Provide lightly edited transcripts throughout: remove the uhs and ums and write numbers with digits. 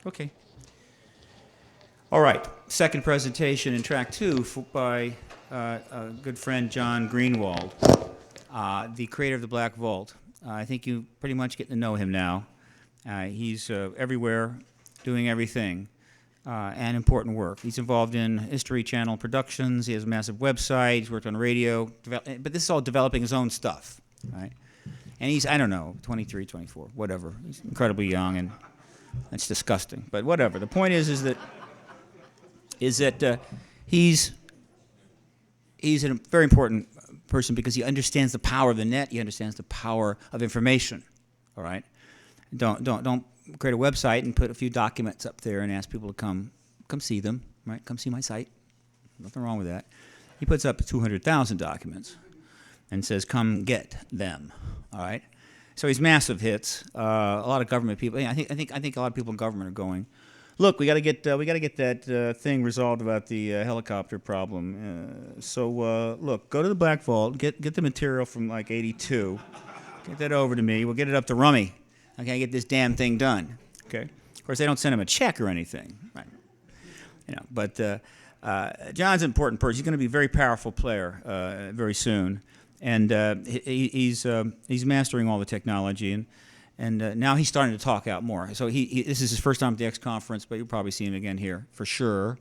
Okay. All right. Second presentation in track two by a good friend John Greenewald, the creator of the Black Vault. I think you pretty much get to know him now. He's everywhere, doing everything, and important work. He's involved in History Channel productions. He has a massive website. He's worked on radio. But this is all developing his own stuff, right? And he's, I don't know, 23, 24, whatever. He's incredibly young, and that's disgusting. But whatever. The point is that he's a very important person because he understands the power of the net. He understands the power of information. All right. Don't create a website and put a few documents up there and ask people to come see them. Right. Come see my site. Nothing wrong with that. He puts up 200,000 documents and says, "Come get them." All right. So he's massive hits. A lot of government people. I think a lot of people in government are going, look, we got to get that thing resolved about the helicopter problem. Look, go to the Black Vault, get the material from like '82, get that over to me. We'll get it up to Rummy. Okay, get this damn thing done. Okay. Of course, they don't send him a check or anything, right? You know, but John's an important person. He's going to be a very powerful player very soon, and he's mastering all the technology and now he's starting to talk out more. So this is his first time at the X conference, but you'll probably see him again here for sure.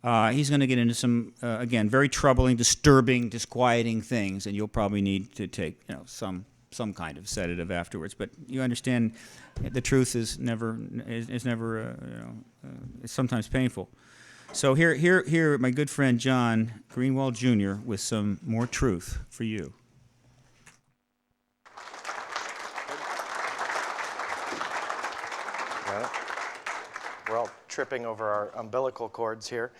He's going to get into some, again, very troubling, disturbing, disquieting things, and you'll probably need to take, some kind of sedative afterwards. But you understand, the truth is never, it's sometimes painful. So here, my good friend John Greenewald Jr. with some more truth for you. We're all tripping over our umbilical cords here.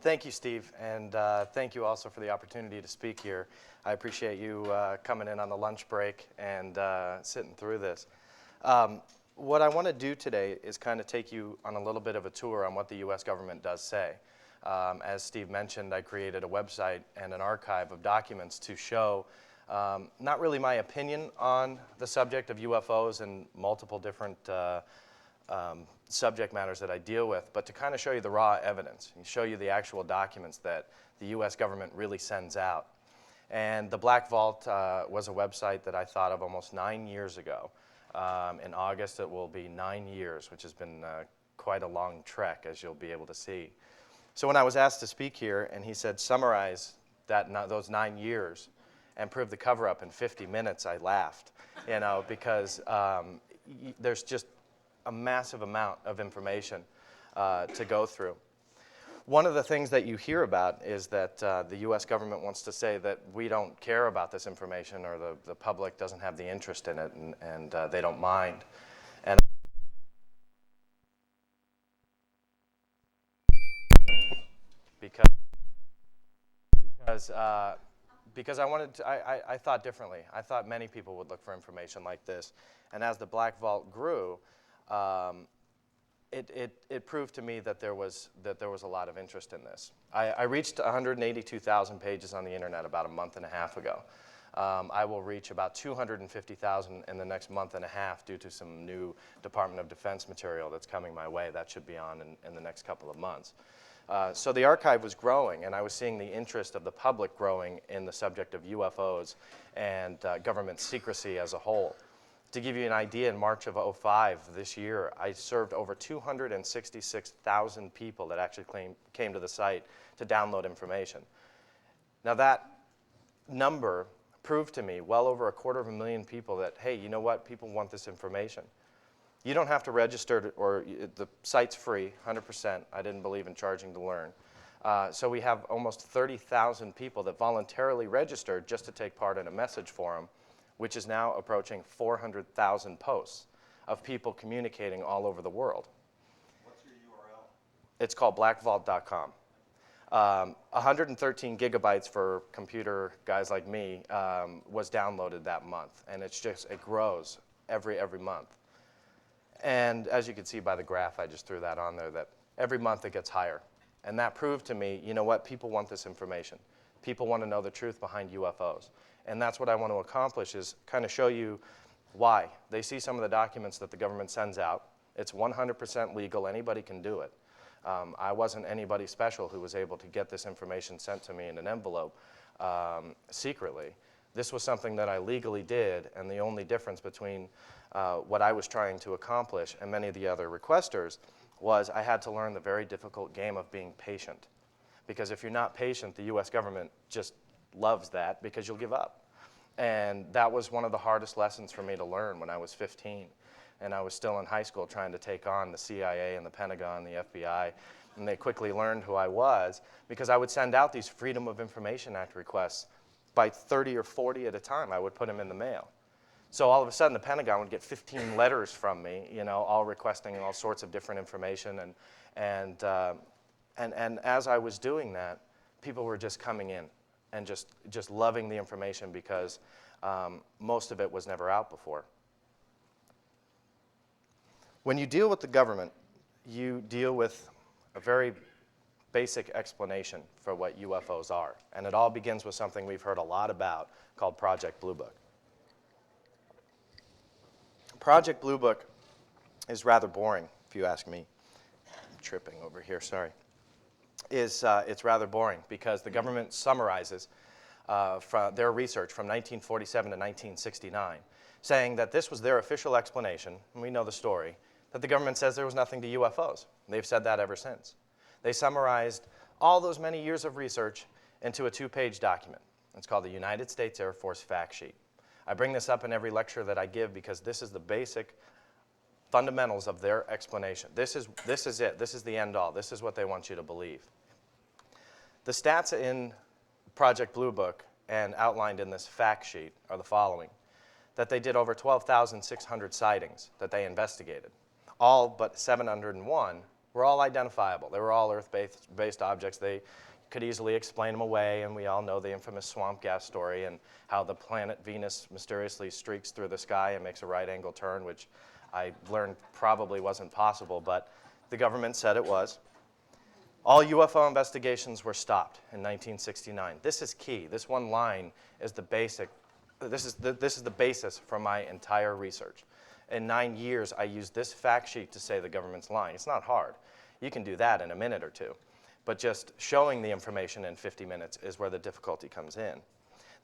Thank you, Steve, and thank you also for the opportunity to speak here. I appreciate you coming in on the lunch break and sitting through this. What I want to do today is kind of take you on a little bit of a tour on what the U.S. government does say. As Steve mentioned, I created a website and an archive of documents to show not really my opinion on the subject of UFOs and multiple different subject matters that I deal with, but to kind of show you the raw evidence and show you the actual documents that the U.S. government really sends out. And the Black Vault was a website that I thought of almost 9 years ago. In August, it will be 9 years, which has been quite a long trek, as you'll be able to see. So when I was asked to speak here, and he said, summarize those 9 years and prove the cover-up in 50 minutes, I laughed, because there's just a massive amount of information to go through. One of the things that you hear about is that the U.S. government wants to say that we don't care about this information, or the public doesn't have the interest in it, and they don't mind. And because I thought differently. I thought many people would look for information like this, and as the Black Vault grew, it proved to me that there was a lot of interest in this. I reached 182,000 pages on the internet about a month and a half ago. I will reach about 250,000 in the next month and a half due to some new Department of Defense material that's coming my way. That should be on in the next couple of months. So the archive was growing, and I was seeing the interest of the public growing in the subject of UFOs and government secrecy as a whole. To give you an idea, in March of '05, this year, I served over 266,000 people that actually came to the site to download information. Now that number proved to me, well over 250,000 people, that, hey, you know what, people want this information. You don't have to register, the site's free, 100%. I didn't believe in charging to learn. So we have almost 30,000 people that voluntarily registered just to take part in a message forum, which is now approaching 400,000 posts of people communicating all over the world. What's your URL? It's called blackvault.com. 113 gigabytes for computer guys like me was downloaded that month, and it grows every month. And as you can see by the graph, I just threw that on there, that every month it gets higher. And that proved to me, you know what, people want this information. People want to know the truth behind UFOs. And that's what I want to accomplish, is kind of show you why. They see some of the documents that the government sends out, It's 100% legal. Anybody can do it. I wasn't anybody special who was able to get this information sent to me in an envelope secretly. This was something that I legally did, and the only difference between what I was trying to accomplish and many of the other requesters was I had to learn the very difficult game of being patient. Because if you're not patient, the US government just loves that because you'll give up. And that was one of the hardest lessons for me to learn when I was 15. And I was still in high school trying to take on the CIA and the Pentagon, the FBI, and they quickly learned who I was because I would send out these Freedom of Information Act requests by 30 or 40 at a time. I would put them in the mail. So all of a sudden, the Pentagon would get 15 letters from me, you know, all requesting all sorts of different information. And as I was doing that, people were just coming in and just loving the information because most of it was never out before. When you deal with the government, you deal with a very basic explanation for what UFOs are. And it all begins with something we've heard a lot about called Project Blue Book. Project Blue Book is rather boring, if you ask me. I'm tripping over here, sorry. It's rather boring because the government summarizes from their research from 1947 to 1969, saying that this was their official explanation, and we know the story, that the government says there was nothing to UFOs. They've said that ever since. They summarized all those many years of research into a 2-page document. It's called the United States Air Force Fact Sheet. I bring this up in every lecture that I give because this is the basic fundamentals of their explanation. This is it. This is the end all. This is what they want you to believe. The stats in Project Blue Book and outlined in this fact sheet are the following: that they did over 12,600 sightings that they investigated. All but 701 were all identifiable. They were all Earth-based objects. They could easily explain them away, and we all know the infamous swamp gas story and how the planet Venus mysteriously streaks through the sky and makes a right-angle turn, which I learned probably wasn't possible, but the government said it was. All UFO investigations were stopped in 1969. This is key. This one line is the basic. This is the basis for my entire research. In 9 years, I used this fact sheet to say the government's lying. It's not hard. You can do that in a minute or two. But just showing the information in 50 minutes is where the difficulty comes in.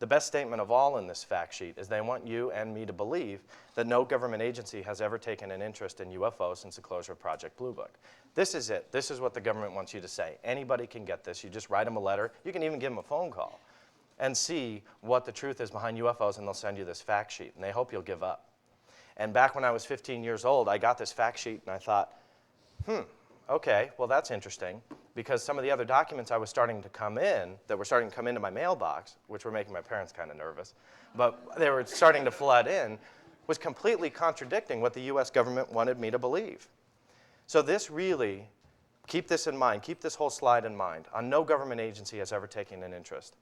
The best statement of all in this fact sheet is they want you and me to believe that no government agency has ever taken an interest in UFO since the closure of Project Blue Book. This is it. This is what the government wants you to say. Anybody can get this. You just write them a letter. You can even give them a phone call and see what the truth is behind UFOs, and they'll send you this fact sheet, and they hope you'll give up. And back when I was 15 years old, I got this fact sheet, and I thought, okay, well, that's interesting, because some of the other documents that were starting to come into my mailbox, which were making my parents kind of nervous, but they were starting to flood in, was completely contradicting what the US government wanted me to believe. So this really, keep this in mind, keep this whole slide in mind. No government agency has ever taken an interest.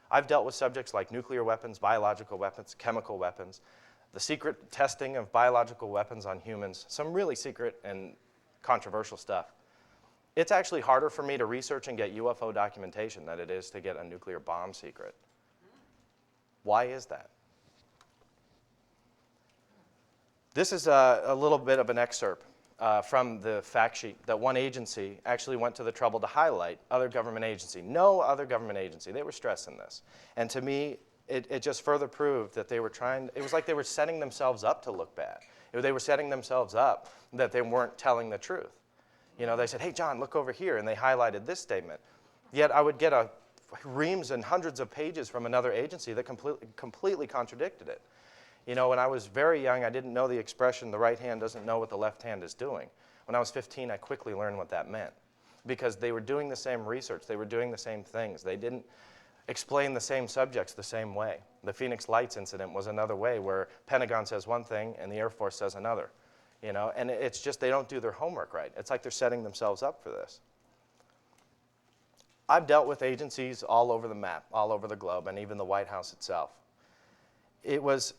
I've dealt with subjects like nuclear weapons, biological weapons, chemical weapons, the secret testing of biological weapons on humans, some really secret and controversial stuff. It's actually harder for me to research and get UFO documentation than it is to get a nuclear bomb secret. Why is that? This is a little bit of an excerpt from the fact sheet that one agency actually went to the trouble to highlight other government agency. No other government agency. They were stressing this. And to me, it just further proved that they were it was like they were setting themselves up to look bad. They were setting themselves up that they weren't telling the truth. You know, they said, hey, John, look over here, and they highlighted this statement. Yet I would get reams and hundreds of pages from another agency that completely contradicted it. You know, when I was very young, I didn't know the expression, the right hand doesn't know what the left hand is doing. When I was 15, I quickly learned what that meant because they were doing the same research. They were doing the same things. They didn't explain the same subjects the same way. The Phoenix Lights incident was another way where Pentagon says one thing and the Air Force says another. You know, and it's just they don't do their homework right. It's like they're setting themselves up for this. I've dealt with agencies all over the map, all over the globe, and even the White House itself. It was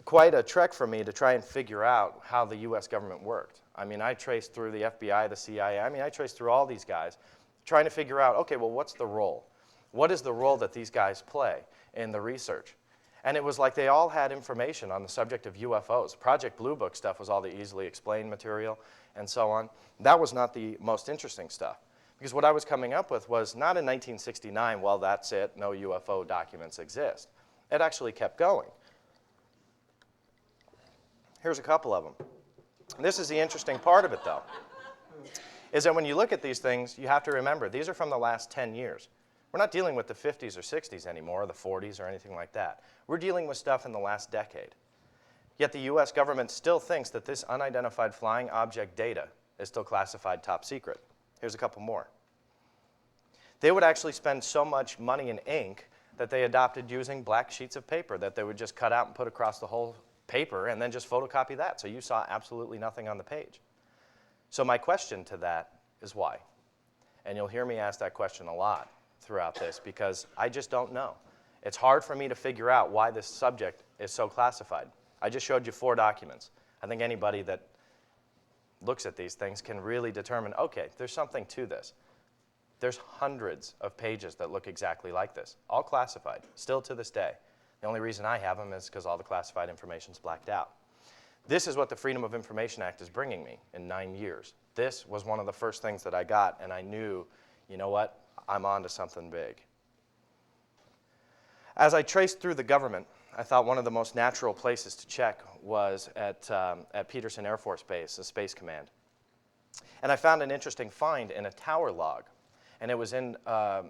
quite a trek for me to try and figure out how the US government worked. I mean, I traced through the FBI, the CIA, I traced through all these guys, trying to figure out, okay, well, what's the role? What is the role that these guys play in the research? And it was like they all had information on the subject of UFOs. Project Blue Book stuff was all the easily explained material and so on. That was not the most interesting stuff. Because what I was coming up with was not in 1969, well, that's it, no UFO documents exist. It actually kept going. Here's a couple of them. This is the interesting part of it, though, is that when you look at these things, you have to remember, these are from the last 10 years. We're not dealing with the 50s or 60s anymore, or the 40s or anything like that. We're dealing with stuff in the last decade. Yet the US government still thinks that this unidentified flying object data is still classified top secret. Here's a couple more. They would actually spend so much money in ink that they adopted using black sheets of paper that they would just cut out and put across the whole paper and then just photocopy that, so you saw absolutely nothing on the page. So my question to that is why? And you'll hear me ask that question a lot throughout this because I just don't know. It's hard for me to figure out why this subject is so classified. I just showed you 4 documents. I think anybody that looks at these things can really determine, okay, there's something to this. There's hundreds of pages that look exactly like this, all classified, still to this day. The only reason I have them is because all the classified information is blacked out. This is what the Freedom of Information Act is bringing me in 9 years. This was one of the first things that I got, and I knew, you know what, I'm on to something big. As I traced through the government, I thought one of the most natural places to check was at Peterson Air Force Base, the Space Command. And I found an interesting find in a tower log. And it was in, I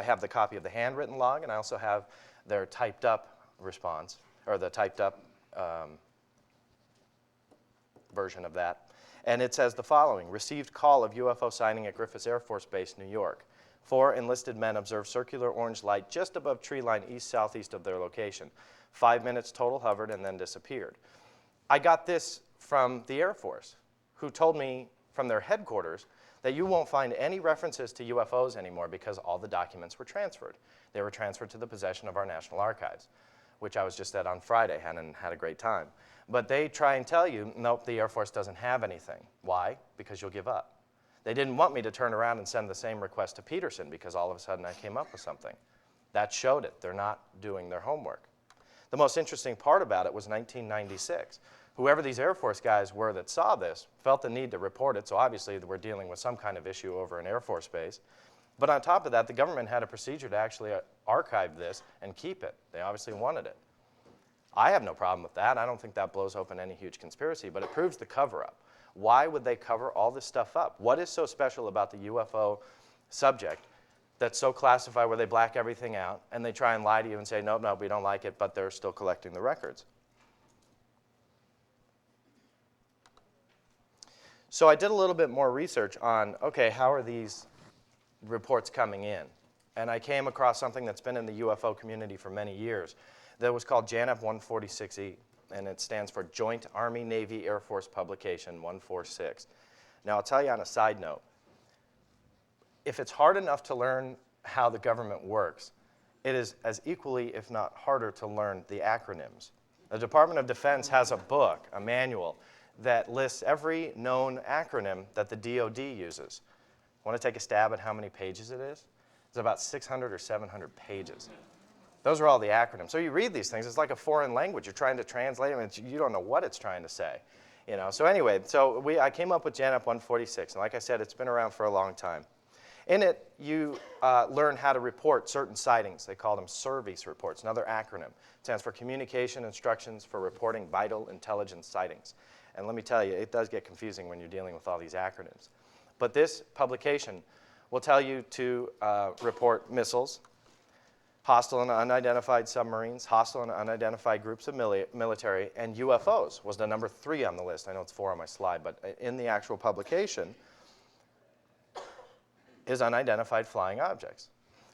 have the copy of the handwritten log, and I also have their typed up response, or the typed up version of that. And it says the following: received call of UFO sighting at Griffiths Air Force Base, New York. 4 enlisted men observed circular orange light just above tree line east-southeast of their location. 5 minutes total hovered and then disappeared. I got this from the Air Force, who told me from their headquarters that you won't find any references to UFOs anymore because all the documents were transferred. They were transferred to the possession of our National Archives, which I was just at on Friday and had a great time. But they try and tell you, nope, the Air Force doesn't have anything. Why? Because you'll give up. They didn't want me to turn around and send the same request to Peterson because all of a sudden I came up with something. That showed it. They're not doing their homework. The most interesting part about it was 1996. Whoever these Air Force guys were that saw this felt the need to report it, so obviously we're dealing with some kind of issue over an Air Force base. But on top of that, the government had a procedure to actually archive this and keep it. They obviously wanted it. I have no problem with that. I don't think that blows open any huge conspiracy, but it proves the cover-up. Why would they cover all this stuff up? What is so special about the UFO subject that's so classified where they black everything out and they try and lie to you and say, no, no, we don't like it, but they're still collecting the records? So I did a little bit more research on, okay, how are these reports coming in? And I came across something that's been in the UFO community for many years that was called JANAP 146E. And it stands for Joint Army-Navy Air Force Publication 146. Now, I'll tell you on a side note, if it's hard enough to learn how the government works, it is as equally, if not harder, to learn the acronyms. The Department of Defense has a book, a manual, that lists every known acronym that the DoD uses. Want to take a stab at how many pages it is? It's about 600 or 700 pages. Those are all the acronyms. So you read these things, it's like a foreign language. You're trying to translate them, and you don't know what it's trying to say. So anyway, I came up with JANAP 146, and like I said, it's been around for a long time. In it, you learn how to report certain sightings. They call them service reports, another acronym. It stands for Communication Instructions for Reporting Vital Intelligence Sightings. And let me tell you, it does get confusing when you're dealing with all these acronyms. But this publication will tell you to report missiles, hostile and unidentified submarines, hostile and unidentified groups of military, and UFOs was the number 3 on the list. I know it's 4 on my slide, but in the actual publication is unidentified flying objects.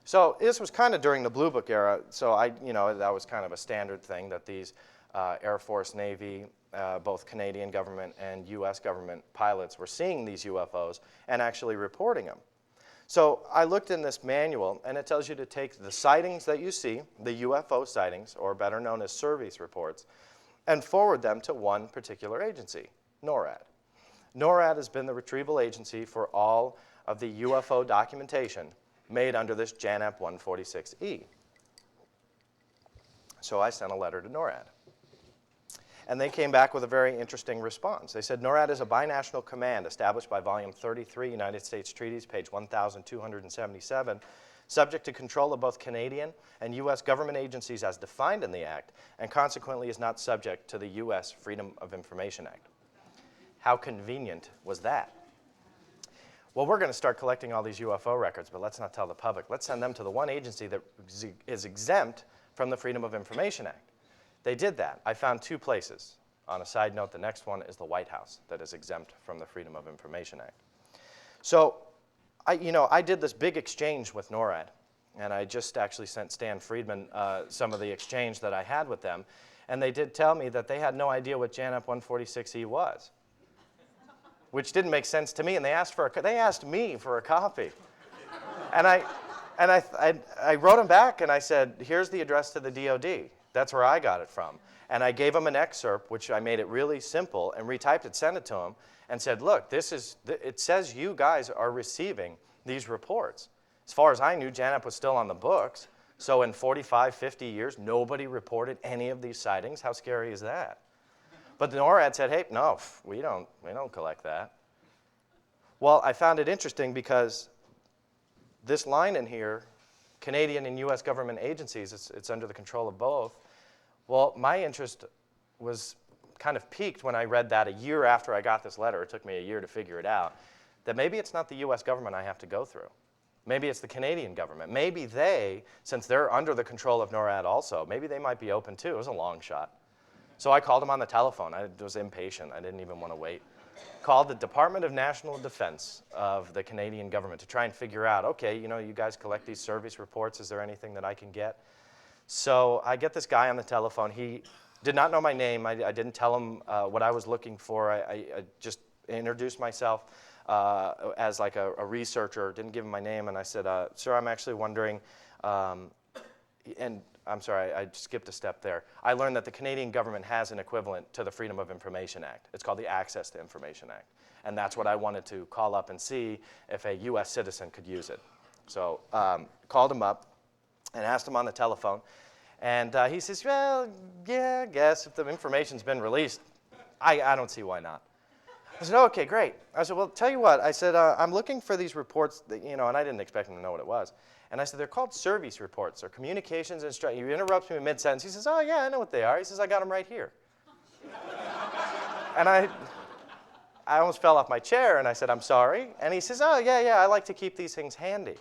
So this was kind of during the Blue Book era, so that was kind of a standard thing that these Air Force, Navy, both Canadian government and US government pilots were seeing these UFOs and actually reporting them. So I looked in this manual, and it tells you to take the sightings that you see, the UFO sightings, or better known as service reports, and forward them to one particular agency, NORAD. NORAD has been the retrieval agency for all of the UFO documentation made under this JANAP 146E. So I sent a letter to NORAD. And they came back with a very interesting response. They said, NORAD is a binational command established by Volume 33, United States Treaties, page 1277, subject to control of both Canadian and U.S. government agencies as defined in the Act, and consequently is not subject to the U.S. Freedom of Information Act. How convenient was that? Well, we're going to start collecting all these UFO records, but let's not tell the public. Let's send them to the one agency that is exempt from the Freedom of Information Act. They did that. I found 2 places. On a side note, the next one is the White House that is exempt from the Freedom of Information Act. So, I did this big exchange with NORAD, and I just actually sent Stan Friedman some of the exchange that I had with them, and they did tell me that they had no idea what JANAP 146E was, which didn't make sense to me, and they asked me for a copy. And I wrote them back, and I said, here's the address to the DOD. That's where I got it from. And I gave them an excerpt, which I made it really simple, and retyped it, sent it to them, and said, look, it says you guys are receiving these reports. As far as I knew, JANAP was still on the books. So in 45, 50 years, nobody reported any of these sightings. How scary is that? But the NORAD said, hey, no, we don't collect that. Well, I found it interesting because this line in here, Canadian and U.S. government agencies, it's under the control of both. Well, my interest was kind of piqued when I read that a year after I got this letter. It took me a year to figure it out, that maybe it's not the U.S. government I have to go through. Maybe it's the Canadian government. Maybe they, since they're under the control of NORAD also, maybe they might be open too. It was a long shot. So I called them on the telephone. I was impatient. I didn't even want to wait. Called the Department of National Defense of the Canadian government to try and figure out, okay, you guys collect these service reports. Is there anything that I can get? So I get this guy on the telephone. He did not know my name. I didn't tell him what I was looking for. I just introduced myself as like a researcher, didn't give him my name, and I said, sir, I'm actually wondering, and I'm sorry, I skipped a step there. I learned that the Canadian government has an equivalent to the Freedom of Information Act. It's called the Access to Information Act, and that's what I wanted to call up and see if a U.S. citizen could use it. So called him up and asked him on the telephone, and he says, well, yeah, I guess if the information's been released, I don't see why not. I said, okay, great. I said, well, tell you what. I said, I'm looking for these reports, that, and I didn't expect him to know what it was. And I said, they're called service reports or communications instructions. He interrupts me mid-sentence. He says, oh, yeah, I know what they are. He says, I got them right here. And I almost fell off my chair, and I said, I'm sorry. And he says, oh, yeah, I like to keep these things handy.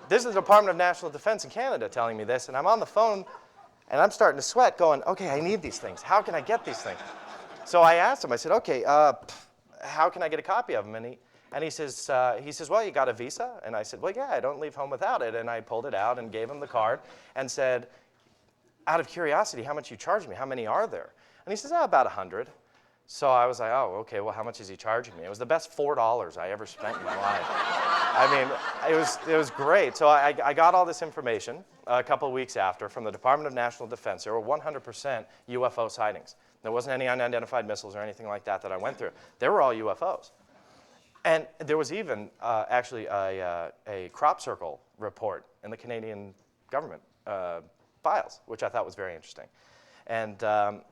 This is the Department of National Defense in Canada telling me this, and I'm on the phone, and I'm starting to sweat going, okay, I need these things. How can I get these things? So I asked him, I said, okay, how can I get a copy of them? And he says, well, you got a visa? And I said, well, yeah, I don't leave home without it. And I pulled it out and gave him the card and said, out of curiosity, how much you charge me? How many are there? And he says, about 100. So I was like, oh, okay, well, how much is he charging me? It was the best $4 I ever spent in my life. I mean, it was great. So I got all this information a couple of weeks after from the Department of National Defense. There were 100% UFO sightings. There wasn't any unidentified missiles or anything like that I went through. They were all UFOs. And there was even actually a crop circle report in the Canadian government files, which I thought was very interesting. And so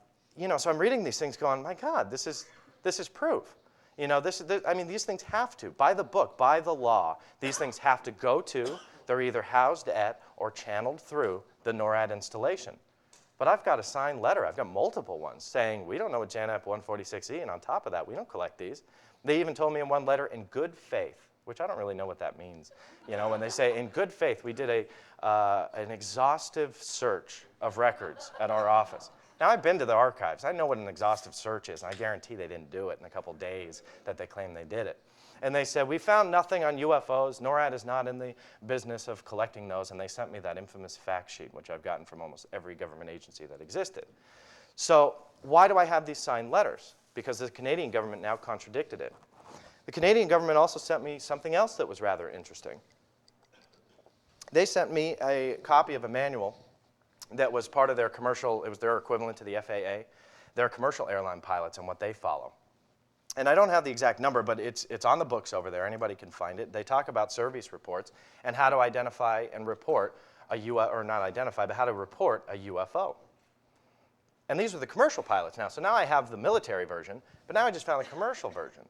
I'm reading these things going, my God, this is proof. These things have to, by the book, by the law, these things have to go to, they're either housed at or channeled through the NORAD installation. But I've got a signed letter. I've got multiple ones saying, we don't know what JANAP 146E, and on top of that, we don't collect these. They even told me in one letter, in good faith, which I don't really know what that means. When they say, in good faith, we did an exhaustive search of records at our office. Now, I've been to the archives. I know what an exhaustive search is, and I guarantee they didn't do it in a couple days that they claim they did it. And they said, we found nothing on UFOs. NORAD is not in the business of collecting those. And they sent me that infamous fact sheet, which I've gotten from almost every government agency that existed. So why do I have these signed letters? Because the Canadian government now contradicted it. The Canadian government also sent me something else that was rather interesting. They sent me a copy of a manual that was part of their commercial, it was their equivalent to the FAA, their commercial airline pilots and what they follow. and I don't have the exact number, but it's on the books over there. Anybody can find it. They talk about service reports and how to identify and report a UFO, or not identify, but how to report a UFO. And these are the commercial pilots now. So now I have the military version, but now I just found the commercial version.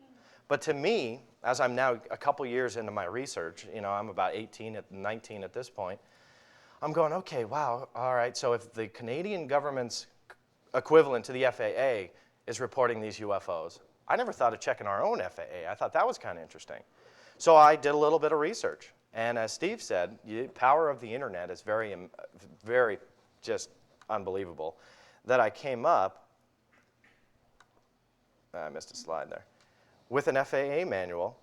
But to me, as I'm now a couple years into my research, I'm about 18, 19 at this point, I'm going, okay, wow, all right, so if the Canadian government's equivalent to the FAA is reporting these UFOs, I never thought of checking our own FAA. I thought that was kind of interesting. So I did a little bit of research. And as Steve said, the power of the internet is very, very just unbelievable. That I came up, I missed a slide there, with an FAA manual,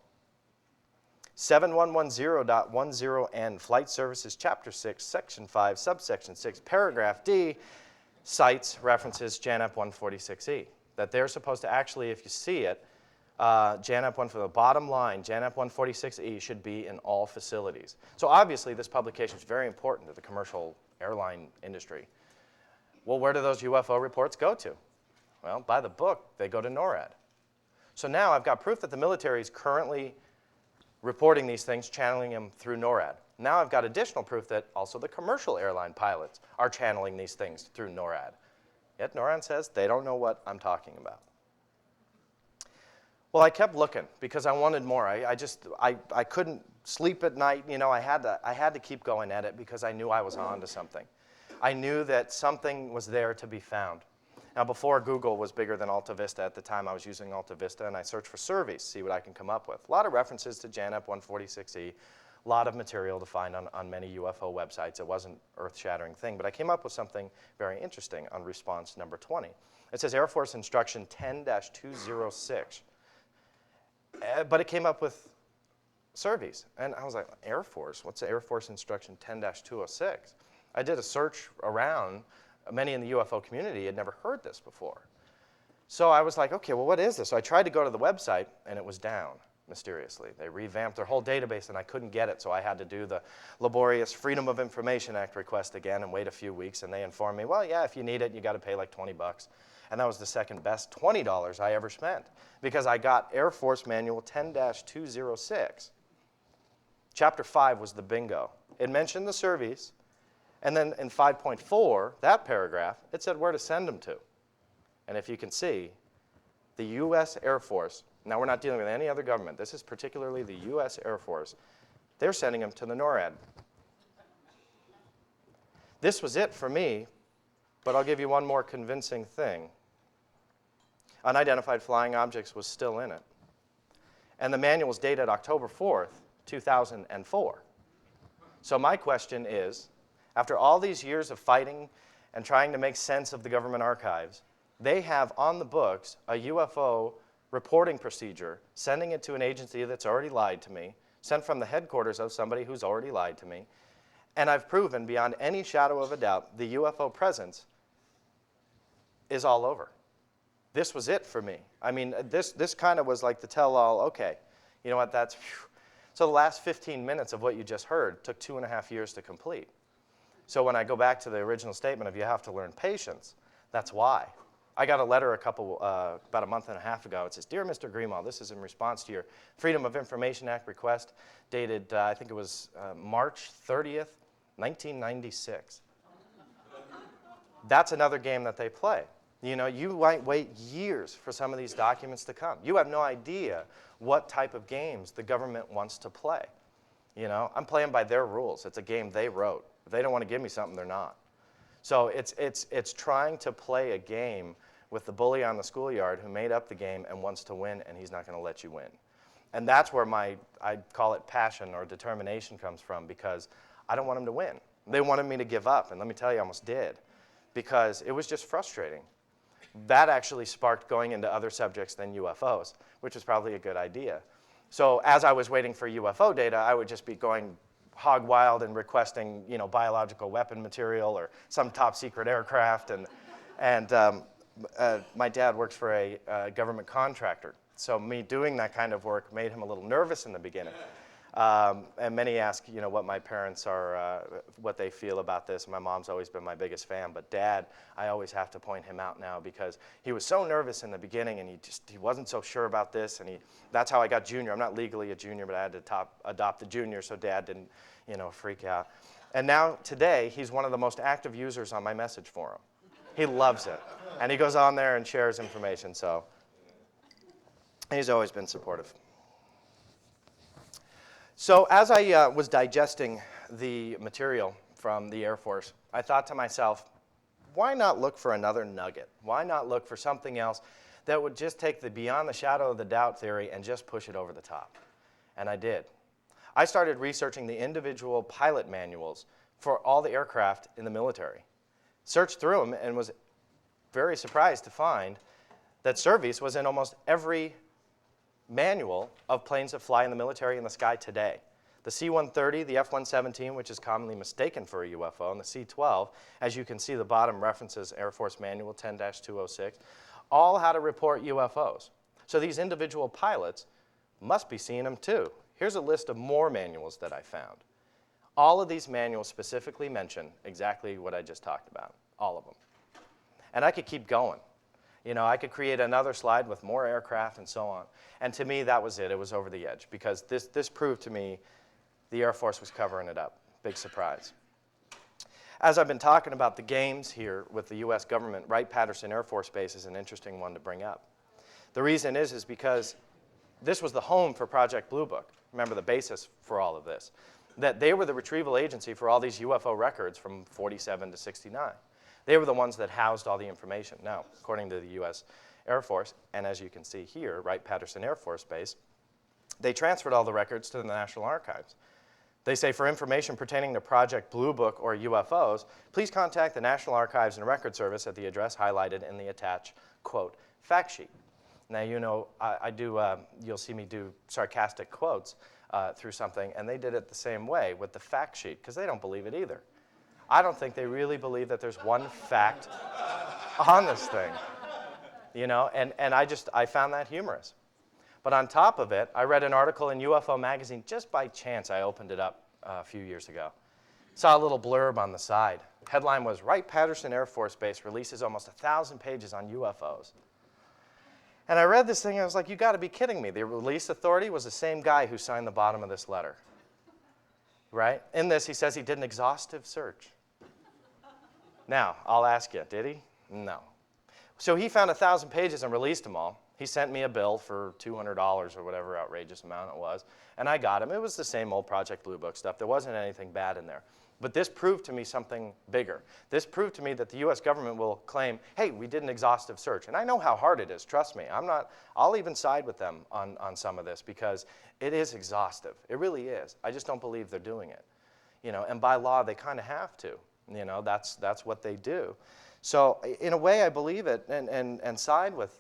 7110.10N, Flight Services, Chapter 6, Section 5, Subsection 6, Paragraph D, cites, references JANAP 146E. That they're supposed to actually, if you see it, JANAP 1, for the bottom line, JANAP 146E should be in all facilities. So obviously this publication is very important to the commercial airline industry. Well, where do those UFO reports go to? Well, by the book, they go to NORAD. So now I've got proof that the military is currently reporting these things, channeling them through NORAD. Now I've got additional proof that also the commercial airline pilots are channeling these things through NORAD. Yet NORAD says they don't know what I'm talking about. Well, I kept looking because I wanted more. I couldn't sleep at night. I had to keep going at it because I knew I was on to something. I knew that something was there to be found. Now, before Google was bigger than Alta Vista at the time, I was using Alta Vista, and I searched for surveys, see what I can come up with. A lot of references to JANAP 146E, a lot of material to find on many UFO websites. It wasn't an earth-shattering thing, but I came up with something very interesting on response number 20. It says Air Force Instruction 10-206, but it came up with surveys, and I was like, Air Force? What's the Air Force Instruction 10-206? I did a search around. Many in the UFO community had never heard this before. So I was like, okay, well, what is this? So I tried to go to the website, and it was down, mysteriously. They revamped their whole database, and I couldn't get it, so I had to do the laborious Freedom of Information Act request again and wait a few weeks, and they informed me, well, yeah, if you need it, you got to pay like 20 bucks. And that was the second best $20 I ever spent, because I got Air Force Manual 10-206. Chapter 5 was the bingo. It mentioned the surveys, and then in 5.4, that paragraph, it said where to send them to. And if you can see, the U.S. Air Force, now we're not dealing with any other government, this is particularly the U.S. Air Force, they're sending them to the NORAD. This was it for me, but I'll give you one more convincing thing. Unidentified flying objects was still in it. And the manual was dated October 4th, 2004. So my question is, after all these years of fighting and trying to make sense of the government archives, they have on the books a UFO reporting procedure, sending it to an agency that's already lied to me, sent from the headquarters of somebody who's already lied to me, and I've proven beyond any shadow of a doubt the UFO presence is all over. This was it for me. I mean, this kind of was like the tell-all, okay, you know what, that's, phew. So the last 15 minutes of what you just heard took 2.5 years to complete. So when I go back to the original statement of you have to learn patience, that's why. I got a letter about a month and a half ago. It says, Dear Mr. Greenewald, this is in response to your Freedom of Information Act request dated, I think it was March 30th, 1996. That's another game that they play. You know, you might wait years for some of these documents to come. You have no idea what type of games the government wants to play. You know, I'm playing by their rules. It's a game they wrote. If they don't want to give me something, they're not. So it's trying to play a game with the bully on the schoolyard who made up the game and wants to win, and he's not going to let you win. And that's where I call it passion or determination comes from, because I don't want them to win. They wanted me to give up, and let me tell you, I almost did, because it was just frustrating. That actually sparked going into other subjects than UFOs, which is probably a good idea. So as I was waiting for UFO data, I would just be going hog wild and requesting, you know, biological weapon material or some top secret aircraft. And my dad works for a government contractor. So me doing that kind of work made him a little nervous in the beginning. And many ask, what my parents are, what they feel about this. My mom's always been my biggest fan, but Dad, I always have to point him out now because he was so nervous in the beginning, and he wasn't so sure about this, and that's how I got junior. I'm not legally a junior, but I had to adopt the junior so Dad didn't, freak out. And now today, he's one of the most active users on my message forum. He loves it, and he goes on there and shares information. So he's always been supportive. So as I was digesting the material from the Air Force, I thought to myself, why not look for another nugget? Why not look for something else that would just take the beyond the shadow of the doubt theory and just push it over the top? And I did. I started researching the individual pilot manuals for all the aircraft in the military. Searched through them and was very surprised to find that service was in almost every manual of planes that fly in the military in the sky today. The C-130, the F-117, which is commonly mistaken for a UFO, and the C-12, as you can see, the bottom references Air Force Manual 10-206, all how to report UFOs. So these individual pilots must be seeing them too. Here's a list of more manuals that I found. All of these manuals specifically mention exactly what I just talked about, all of them. And I could keep going. I could create another slide with more aircraft and so on. And to me, that was it. It was over the edge because this proved to me the Air Force was covering it up. Big surprise. As I've been talking about the games here with the U.S. government, Wright-Patterson Air Force Base is an interesting one to bring up. The reason is because this was the home for Project Blue Book. Remember the basis for all of this. That they were the retrieval agency for all these UFO records from 47 to 69. They were the ones that housed all the information. Now, according to the U.S. Air Force, and as you can see here, Wright-Patterson Air Force Base, they transferred all the records to the National Archives. They say, for information pertaining to Project Blue Book or UFOs, please contact the National Archives and Record Service at the address highlighted in the attached, quote, fact sheet. Now, you'll see me do sarcastic quotes through something, and they did it the same way with the fact sheet, because they don't believe it either. I don't think they really believe that there's one fact on this thing, and I found that humorous. But on top of it, I read an article in UFO magazine, just by chance I opened it up a few years ago. Saw a little blurb on the side. Headline was, Wright-Patterson Air Force Base releases almost 1,000 pages on UFOs. And I read this thing, and I was like, you got to be kidding me. The release authority was the same guy who signed the bottom of this letter. Right? In this, he says he did an exhaustive search. Now, I'll ask you, did he? No. So he found 1,000 pages and released them all. He sent me a bill for $200 or whatever outrageous amount it was, and I got him. It was the same old Project Blue Book stuff. There wasn't anything bad in there. But this proved to me something bigger. This proved to me that the U.S. government will claim, hey, we did an exhaustive search. And I know how hard it is, trust me. I'll even side with them on some of this because it is exhaustive. It really is. I just don't believe they're doing it. And by law, they kind of have to. That's what they do. So in a way, I believe it and side with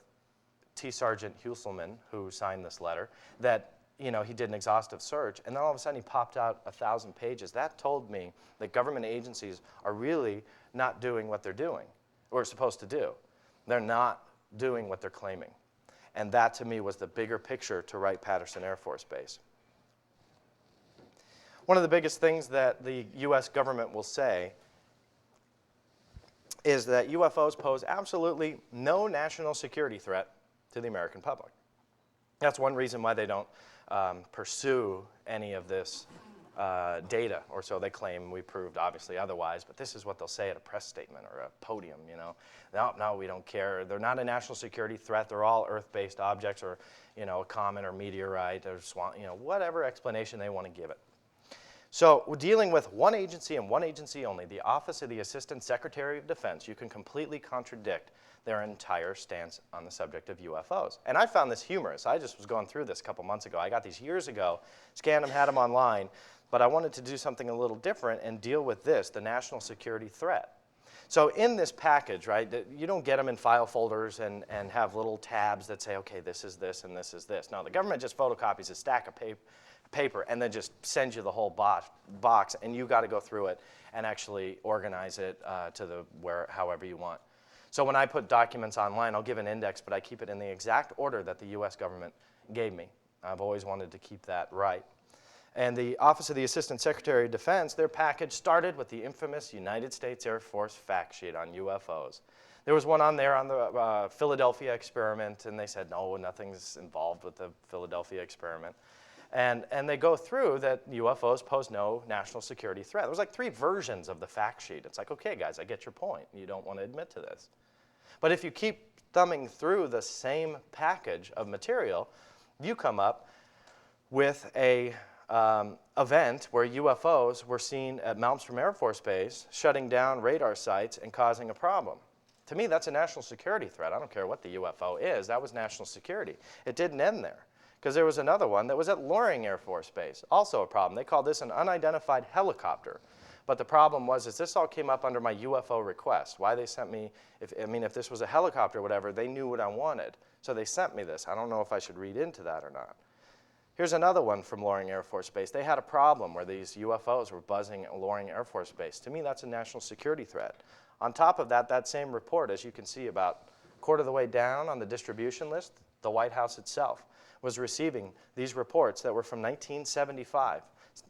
T. Sergeant Husselman, who signed this letter, that he did an exhaustive search, and then all of a sudden he popped out 1,000 pages. That told me that government agencies are really not doing what they're doing, or supposed to do. They're not doing what they're claiming. And that, to me, was the bigger picture to Wright-Patterson Air Force Base. One of the biggest things that the U.S. government will say is that UFOs pose absolutely no national security threat to the American public. That's one reason why they don't pursue any of this data, or so they claim. We proved obviously otherwise, but this is what they'll say at a press statement or a podium, No, we don't care. They're not a national security threat. They're all Earth-based objects, or, a comet or meteorite, or whatever explanation they want to give it. So we're dealing with one agency and one agency only, the Office of the Assistant Secretary of Defense. You can completely contradict their entire stance on the subject of UFOs. And I found this humorous. I just was going through this a couple months ago. I got these years ago, scanned them, had them online, but I wanted to do something a little different and deal with this, the national security threat. So in this package, right, you don't get them in file folders and have little tabs that say, okay, this is this and this is this. No, the government just photocopies a stack of paper and then just sends you the whole box, and you got to go through it and actually organize it to however you want. So when I put documents online, I'll give an index, but I keep it in the exact order that the U.S. government gave me. I've always wanted to keep that right. And the Office of the Assistant Secretary of Defense, their package started with the infamous United States Air Force fact sheet on UFOs. There was one on there on the Philadelphia experiment, and they said, no, nothing's involved with the Philadelphia experiment. And they go through that UFOs pose no national security threat. There was like 3 versions of the fact sheet. It's like, okay, guys, I get your point. You don't want to admit to this. But if you keep thumbing through the same package of material, you come up with a event where UFOs were seen at Malmstrom Air Force Base, shutting down radar sites and causing a problem. To me, that's a national security threat. I don't care what the UFO is. That was national security. It didn't end there, because there was another one that was at Loring Air Force Base, also a problem. They called this an unidentified helicopter. But the problem was is this all came up under my UFO request. Why they sent me, if this was a helicopter or whatever, they knew what I wanted. So they sent me this. I don't know if I should read into that or not. Here's another one from Loring Air Force Base. They had a problem where these UFOs were buzzing at Loring Air Force Base. To me, that's a national security threat. On top of that, that same report, as you can see about a quarter of the way down on the distribution list, the White House itself was receiving these reports that were from 1975.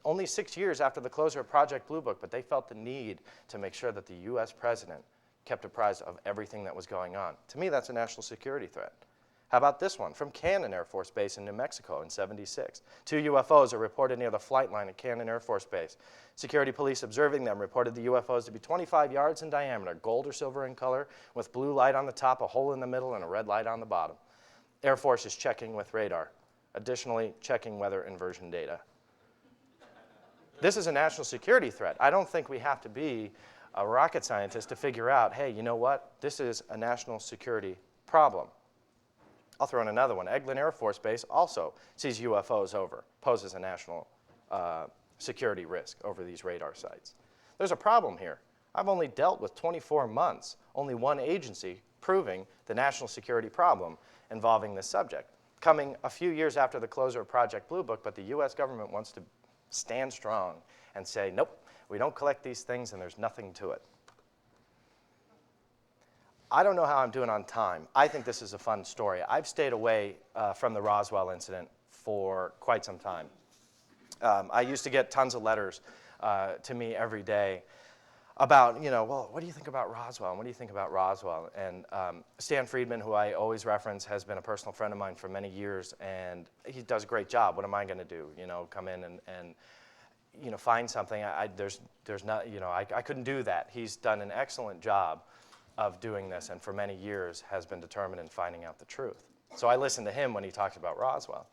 Only 6 years after the closure of Project Blue Book, but they felt the need to make sure that the US president kept apprised of everything that was going on. To me, that's a national security threat. How about this one from Cannon Air Force Base in New Mexico in '76? 2 UFOs are reported near the flight line at Cannon Air Force Base. Security police observing them reported the UFOs to be 25 yards in diameter, gold or silver in color, with blue light on the top, a hole in the middle, and a red light on the bottom. Air Force is checking with radar. Additionally, checking weather inversion data. This is a national security threat. I don't think we have to be a rocket scientist to figure out, hey, you know what? This is a national security problem. I'll throw in another one. Eglin Air Force Base also sees UFOs poses a national security risk over these radar sites. There's a problem here. I've only dealt with 24 months, only one agency proving the national security problem involving this subject. Coming a few years after the closure of Project Blue Book, but the US government wants to stand strong and say, nope, we don't collect these things and there's nothing to it. I don't know how I'm doing on time. I think this is a fun story. I've stayed away from the Roswell incident for quite some time. I used to get tons of letters to me every day about, well, what do you think about Roswell? And what do you think about Roswell? And Stan Friedman, who I always reference, has been a personal friend of mine for many years, and he does a great job. What am I going to do? Come in and find something. There's not, I couldn't do that. He's done an excellent job of doing this, and for many years has been determined in finding out the truth. So I listened to him when he talked about Roswell.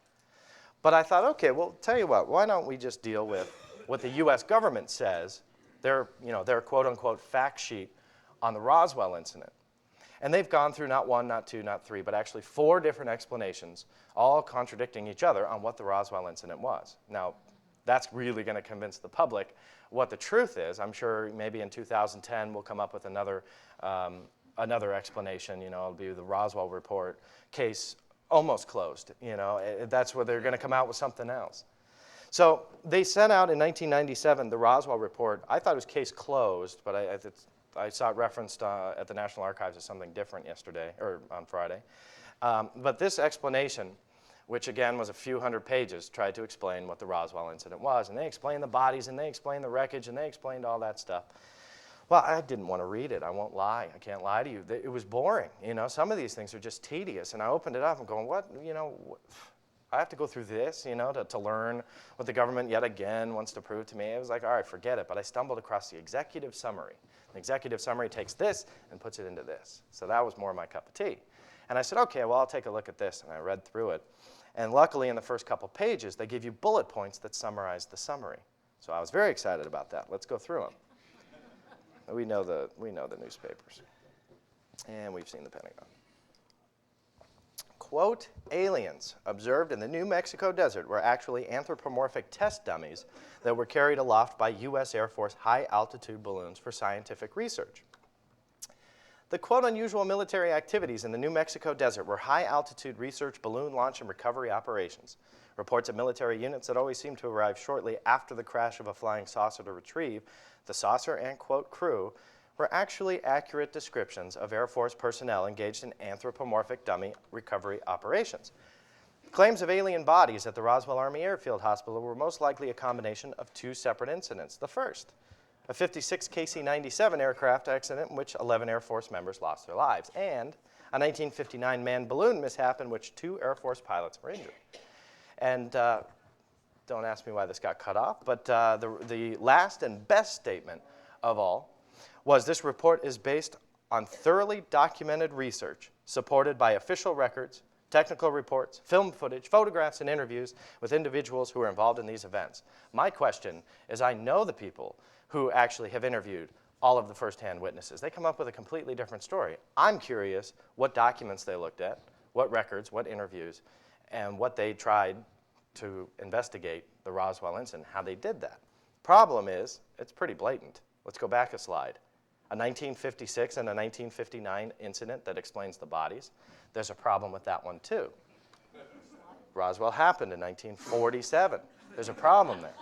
But I thought, okay, well, tell you what, why don't we just deal with what the US government says, their quote-unquote fact sheet on the Roswell incident. And they've gone through not 1, not 2, not 3, but actually 4 different explanations, all contradicting each other on what the Roswell incident was. Now, that's really going to convince the public what the truth is. I'm sure maybe in 2010 we'll come up with another explanation. It'll be the Roswell report, case almost closed. That's where they're going to come out with something else. So they sent out in 1997 the Roswell report. I thought it was case closed, but I saw it referenced at the National Archives as something different yesterday, or on Friday. But this explanation, which again was a few hundred pages, tried to explain what the Roswell incident was. And they explained the bodies, and they explained the wreckage, and they explained all that stuff. Well, I didn't want to read it. I won't lie. I can't lie to you. It was boring. Some of these things are just tedious. And I opened it up and going, what, I have to go through this, to learn what the government yet again wants to prove to me. It was like, all right, forget it. But I stumbled across the executive summary. The executive summary takes this and puts it into this. So that was more my cup of tea. And I said, okay, well, I'll take a look at this. And I read through it. And luckily, in the first couple pages, they give you bullet points that summarize the summary. So I was very excited about that. Let's go through them. We know the newspapers. And we've seen the Pentagon. Quote, aliens observed in the New Mexico desert were actually anthropomorphic test dummies that were carried aloft by U.S. Air Force high-altitude balloons for scientific research. The, quote, unusual military activities in the New Mexico desert were high-altitude research, balloon launch, and recovery operations. Reports of military units that always seemed to arrive shortly after the crash of a flying saucer to retrieve the saucer and, quote, crew were actually accurate descriptions of Air Force personnel engaged in anthropomorphic dummy recovery operations. Claims of alien bodies at the Roswell Army Airfield Hospital were most likely a combination of two separate incidents. The first, a 56 KC-97 aircraft accident in which 11 Air Force members lost their lives, and a 1959 manned balloon mishap in which 2 Air Force pilots were injured. And don't ask me why this got cut off, but the last and best statement of all was this report is based on thoroughly documented research supported by official records, technical reports, film footage, photographs, and interviews with individuals who were involved in these events. My question is, I know the people who actually have interviewed all of the first-hand witnesses. They come up with a completely different story. I'm curious what documents they looked at, what records, what interviews, and what they tried to investigate the Roswell incident, how they did that. Problem is, it's pretty blatant. Let's go back a slide. A 1956 and a 1959 incident that explains the bodies. There's a problem with that one too. Roswell happened in 1947. There's a problem there.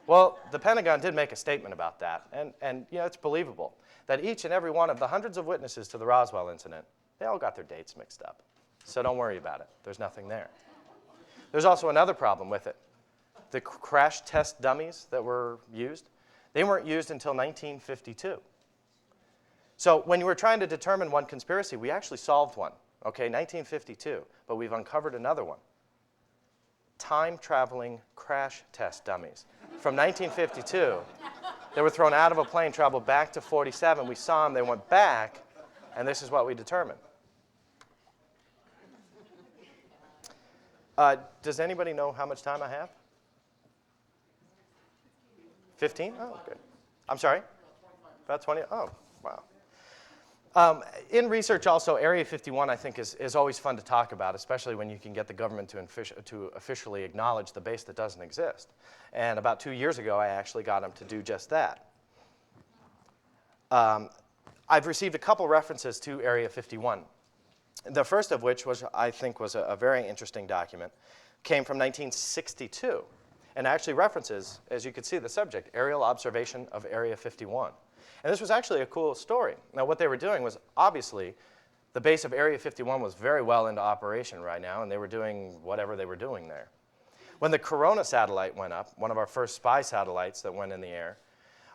Well, the Pentagon did make a statement about that, and you know, it's believable that each and every one of the hundreds of witnesses to the Roswell incident, they all got their dates mixed up. So don't worry about it. There's nothing there. There's also another problem with it. The crash test dummies that were used, they weren't used until 1952. So when you were trying to determine one conspiracy, we actually solved one, okay, 1952, but we've uncovered another one. Time-traveling crash test dummies. From 1952, they were thrown out of a plane, traveled back to 47. We saw them, they went back, and this is what we determined. Does anybody know how much time I have? 15? Oh, good. I'm sorry? About 20? Oh, wow. In research also, Area 51 I think is always fun to talk about, especially when you can get the government to officially acknowledge the base that doesn't exist. And about 2 years ago, I actually got them to do just that. I've received a couple references to Area 51. The first of which was, I think, was a very interesting document. Came from 1962 and actually references, as you can see, the subject, aerial observation of Area 51. And this was actually a cool story. Now, what they were doing was, obviously, the base of Area 51 was very well into operation right now, and they were doing whatever they were doing there. When the Corona satellite went up, one of our first spy satellites that went in the air,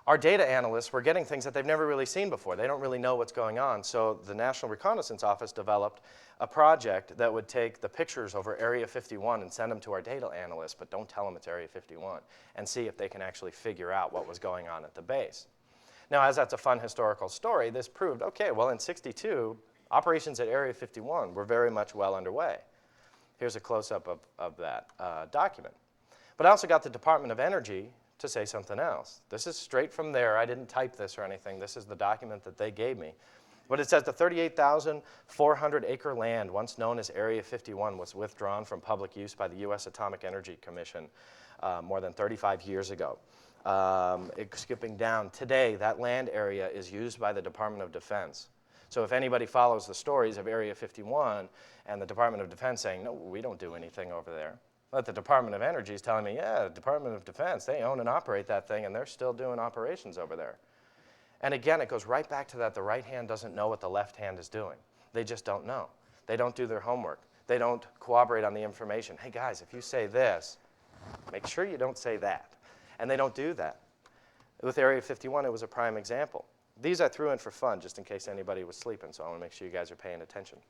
our data analysts were getting things that they've never really seen before. They don't really know what's going on. So the National Reconnaissance Office developed a project that would take the pictures over Area 51 and send them to our data analysts, but don't tell them it's Area 51, and see if they can actually figure out what was going on at the base. Now, as that's a fun historical story, this proved, okay, well, in '62, operations at Area 51 were very much well underway. Here's a close-up of that document. But I also got the Department of Energy to say something else. This is straight from there. I didn't type this or anything. This is the document that they gave me. But it says the 38,400-acre land, once known as Area 51, was withdrawn from public use by the U.S. Atomic Energy Commission more than 35 years ago. Skipping down, today, that land area is used by the Department of Defense. So if anybody follows the stories of Area 51 and the Department of Defense saying, no, we don't do anything over there, but the Department of Energy is telling me, yeah, the Department of Defense, they own and operate that thing, and they're still doing operations over there. And again, it goes right back to that the right hand doesn't know what the left hand is doing. They just don't know. They don't do their homework. They don't cooperate on the information. Hey, guys, if you say this, make sure you don't say that. And they don't do that. With Area 51, it was a prime example. These I threw in for fun, just in case anybody was sleeping, so I want to make sure you guys are paying attention.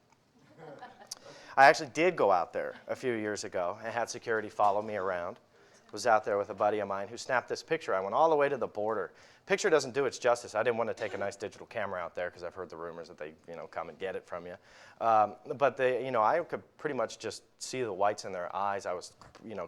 I actually did go out there a few years ago and had security follow me around. Was out there with a buddy of mine who snapped this picture. I went all the way to the border. Picture doesn't do its justice. I didn't want to take a nice digital camera out there because I've heard the rumors that they, come and get it from you. But they, I could pretty much just see the whites in their eyes. I was,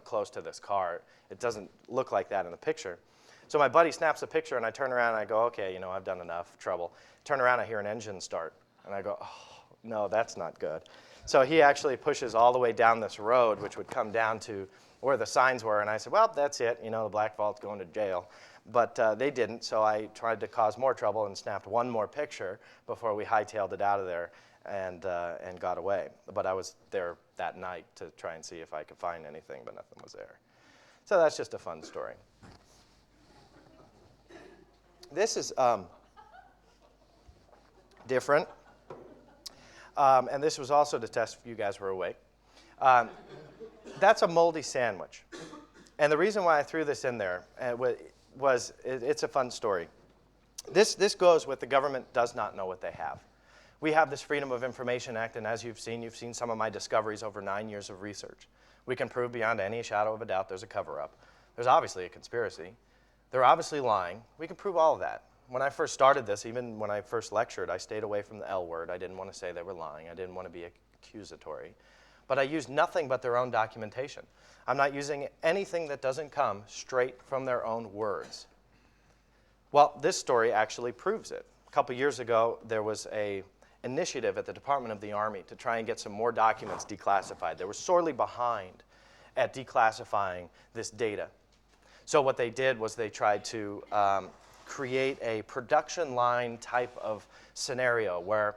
close to this car. It doesn't look like that in the picture. So my buddy snaps a picture, and I turn around and I go, okay, I've done enough trouble. Turn around, I hear an engine start, and I go, oh, no, that's not good. So he actually pushes all the way down this road, which would come down to where the signs were, and I said, well, that's it, the Black Vault's going to jail. But they didn't, so I tried to cause more trouble and snapped one more picture before we hightailed it out of there and got away. But I was there that night to try and see if I could find anything, but nothing was there. So that's just a fun story. This is different, and this was also to test if you guys were awake. that's a moldy sandwich. And the reason why I threw this in there was it's a fun story. This goes with the government does not know what they have. We have this Freedom of Information Act, and as you've seen some of my discoveries over 9 years of research. We can prove beyond any shadow of a doubt there's a cover-up. There's obviously a conspiracy. They're obviously lying. We can prove all of that. When I first started this, even when I first lectured, I stayed away from the L word. I didn't want to say they were lying. I didn't want to be accusatory. But I used nothing but their own documentation. I'm not using anything that doesn't come straight from their own words. Well, this story actually proves it. A couple years ago, there was an initiative at the Department of the Army to try and get some more documents declassified. They were sorely behind at declassifying this data. So what they did was they tried to create a production line type of scenario where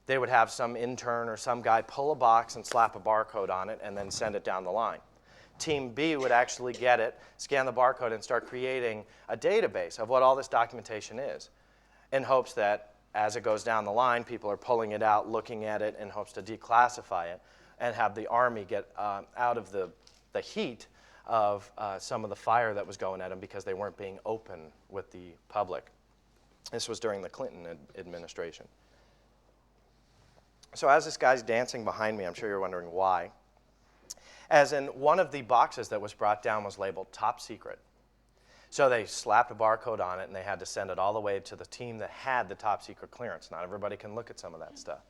they would have some intern or some guy pull a box and slap a barcode on it and then send it down the line. Team B would actually get it, scan the barcode, and start creating a database of what all this documentation is in hopes that as it goes down the line, people are pulling it out, looking at it in hopes to declassify it and have the Army get out of the heat of some of the fire that was going at them because they weren't being open with the public. This was during the Clinton administration. So as this guy's dancing behind me, I'm sure you're wondering why. As in, one of the boxes that was brought down was labeled top secret. So they slapped a barcode on it, and they had to send it all the way to the team that had the top secret clearance. Not everybody can look at some of that stuff.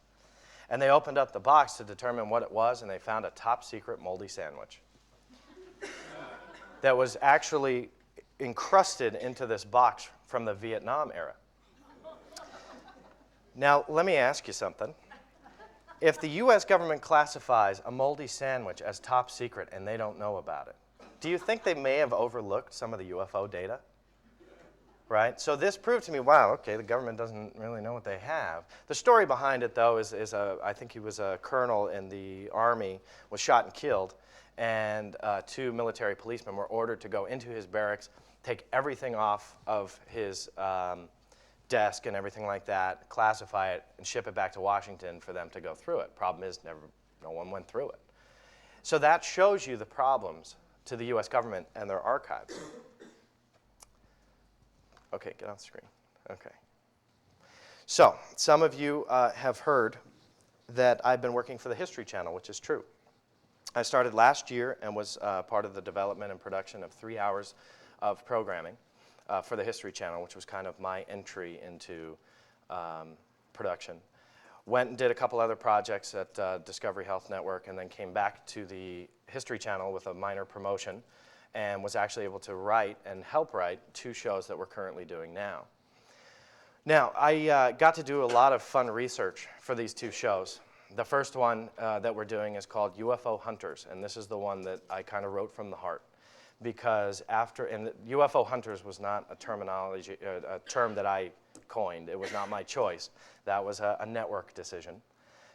And they opened up the box to determine what it was, and they found a top secret moldy sandwich that was actually encrusted into this box from the Vietnam era. Now, let me ask you something. If the U.S. government classifies a moldy sandwich as top secret and they don't know about it, do you think they may have overlooked some of the UFO data? Right? So this proved to me, wow, okay, the government doesn't really know what they have. The story behind it, though, is I think he was a colonel in the Army, was shot and killed, and 2 military policemen were ordered to go into his barracks, take everything off of his desk and everything like that, classify it, and ship it back to Washington for them to go through it. Problem is, no one went through it. So that shows you the problems to the U.S. government and their archives. Okay, get off the screen. Okay. So some of you have heard that I've been working for the History Channel, which is true. I started last year and was part of the development and production of 3 hours of programming for the History Channel, which was kind of my entry into production. Went and did a couple other projects at Discovery Health Network, and then came back to the History Channel with a minor promotion, and was actually able to write and help write 2 shows that we're currently doing now. Now, I got to do a lot of fun research for these 2 shows. The first one that we're doing is called UFO Hunters, and this is the one that I kind of wrote from the heart. Because and UFO Hunters was not a terminology, a term that I coined. It was not my choice. That was a network decision.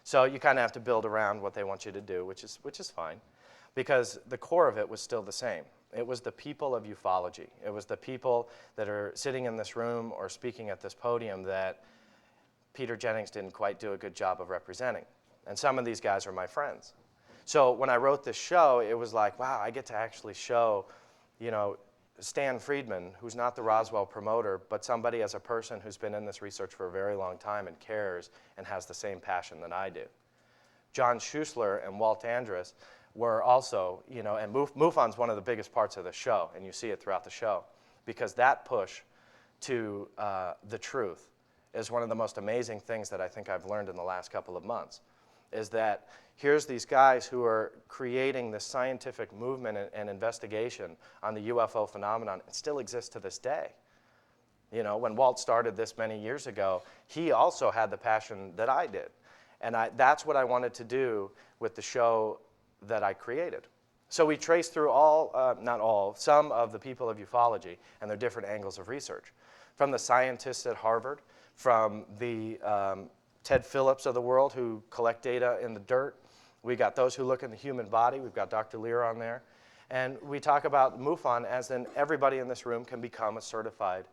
So you kind of have to build around what they want you to do, which is fine, because the core of it was still the same. It was the people of ufology. It was the people that are sitting in this room or speaking at this podium that Peter Jennings didn't quite do a good job of representing. And some of these guys are my friends. So when I wrote this show, it was like, wow, I get to actually show, Stan Friedman, who's not the Roswell promoter, but somebody as a person who's been in this research for a very long time and cares and has the same passion that I do. John Schuessler and Walt Andrus were also, and MUFON's one of the biggest parts of the show, and you see it throughout the show, because that push to the truth is one of the most amazing things that I think I've learned in the last couple of months, is that here's these guys who are creating this scientific movement and investigation on the UFO phenomenon. It still exists to this day. When Walt started this many years ago, he also had the passion that I did. And that's what I wanted to do with the show that I created. So we traced through some of the people of ufology and their different angles of research. From the scientists at Harvard, from the Ted Phillips of the world who collect data in the dirt. We got those who look in the human body. We've got Dr. Lear on there. And we talk about MUFON as in everybody in this room can become a certified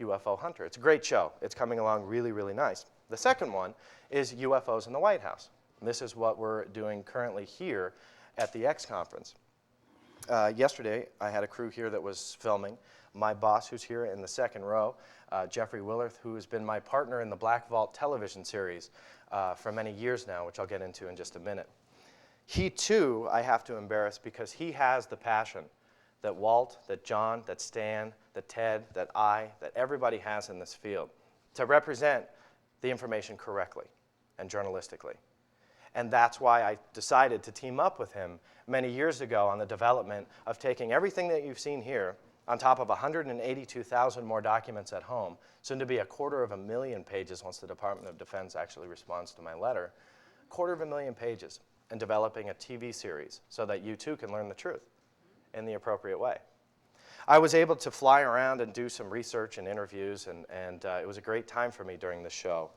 UFO hunter. It's a great show. It's coming along really, really nice. The second one is UFOs in the White House. And this is what we're doing currently here at the X conference. Yesterday, I had a crew here that was filming. My boss, who's here in the second row, Jeffrey Willerth, who has been my partner in the Black Vault television series for many years now, which I'll get into in just a minute. He, too, I have to embarrass because he has the passion that Walt, that John, that Stan, that Ted, that everybody has in this field to represent the information correctly and journalistically. And that's why I decided to team up with him many years ago on the development of taking everything that you've seen here on top of 182,000 more documents at home, soon to be 250,000 pages once the Department of Defense actually responds to my letter, 250,000 pages, and developing a TV series so that you too can learn the truth in the appropriate way. I was able to fly around and do some research and interviews, and it was a great time for me during the show,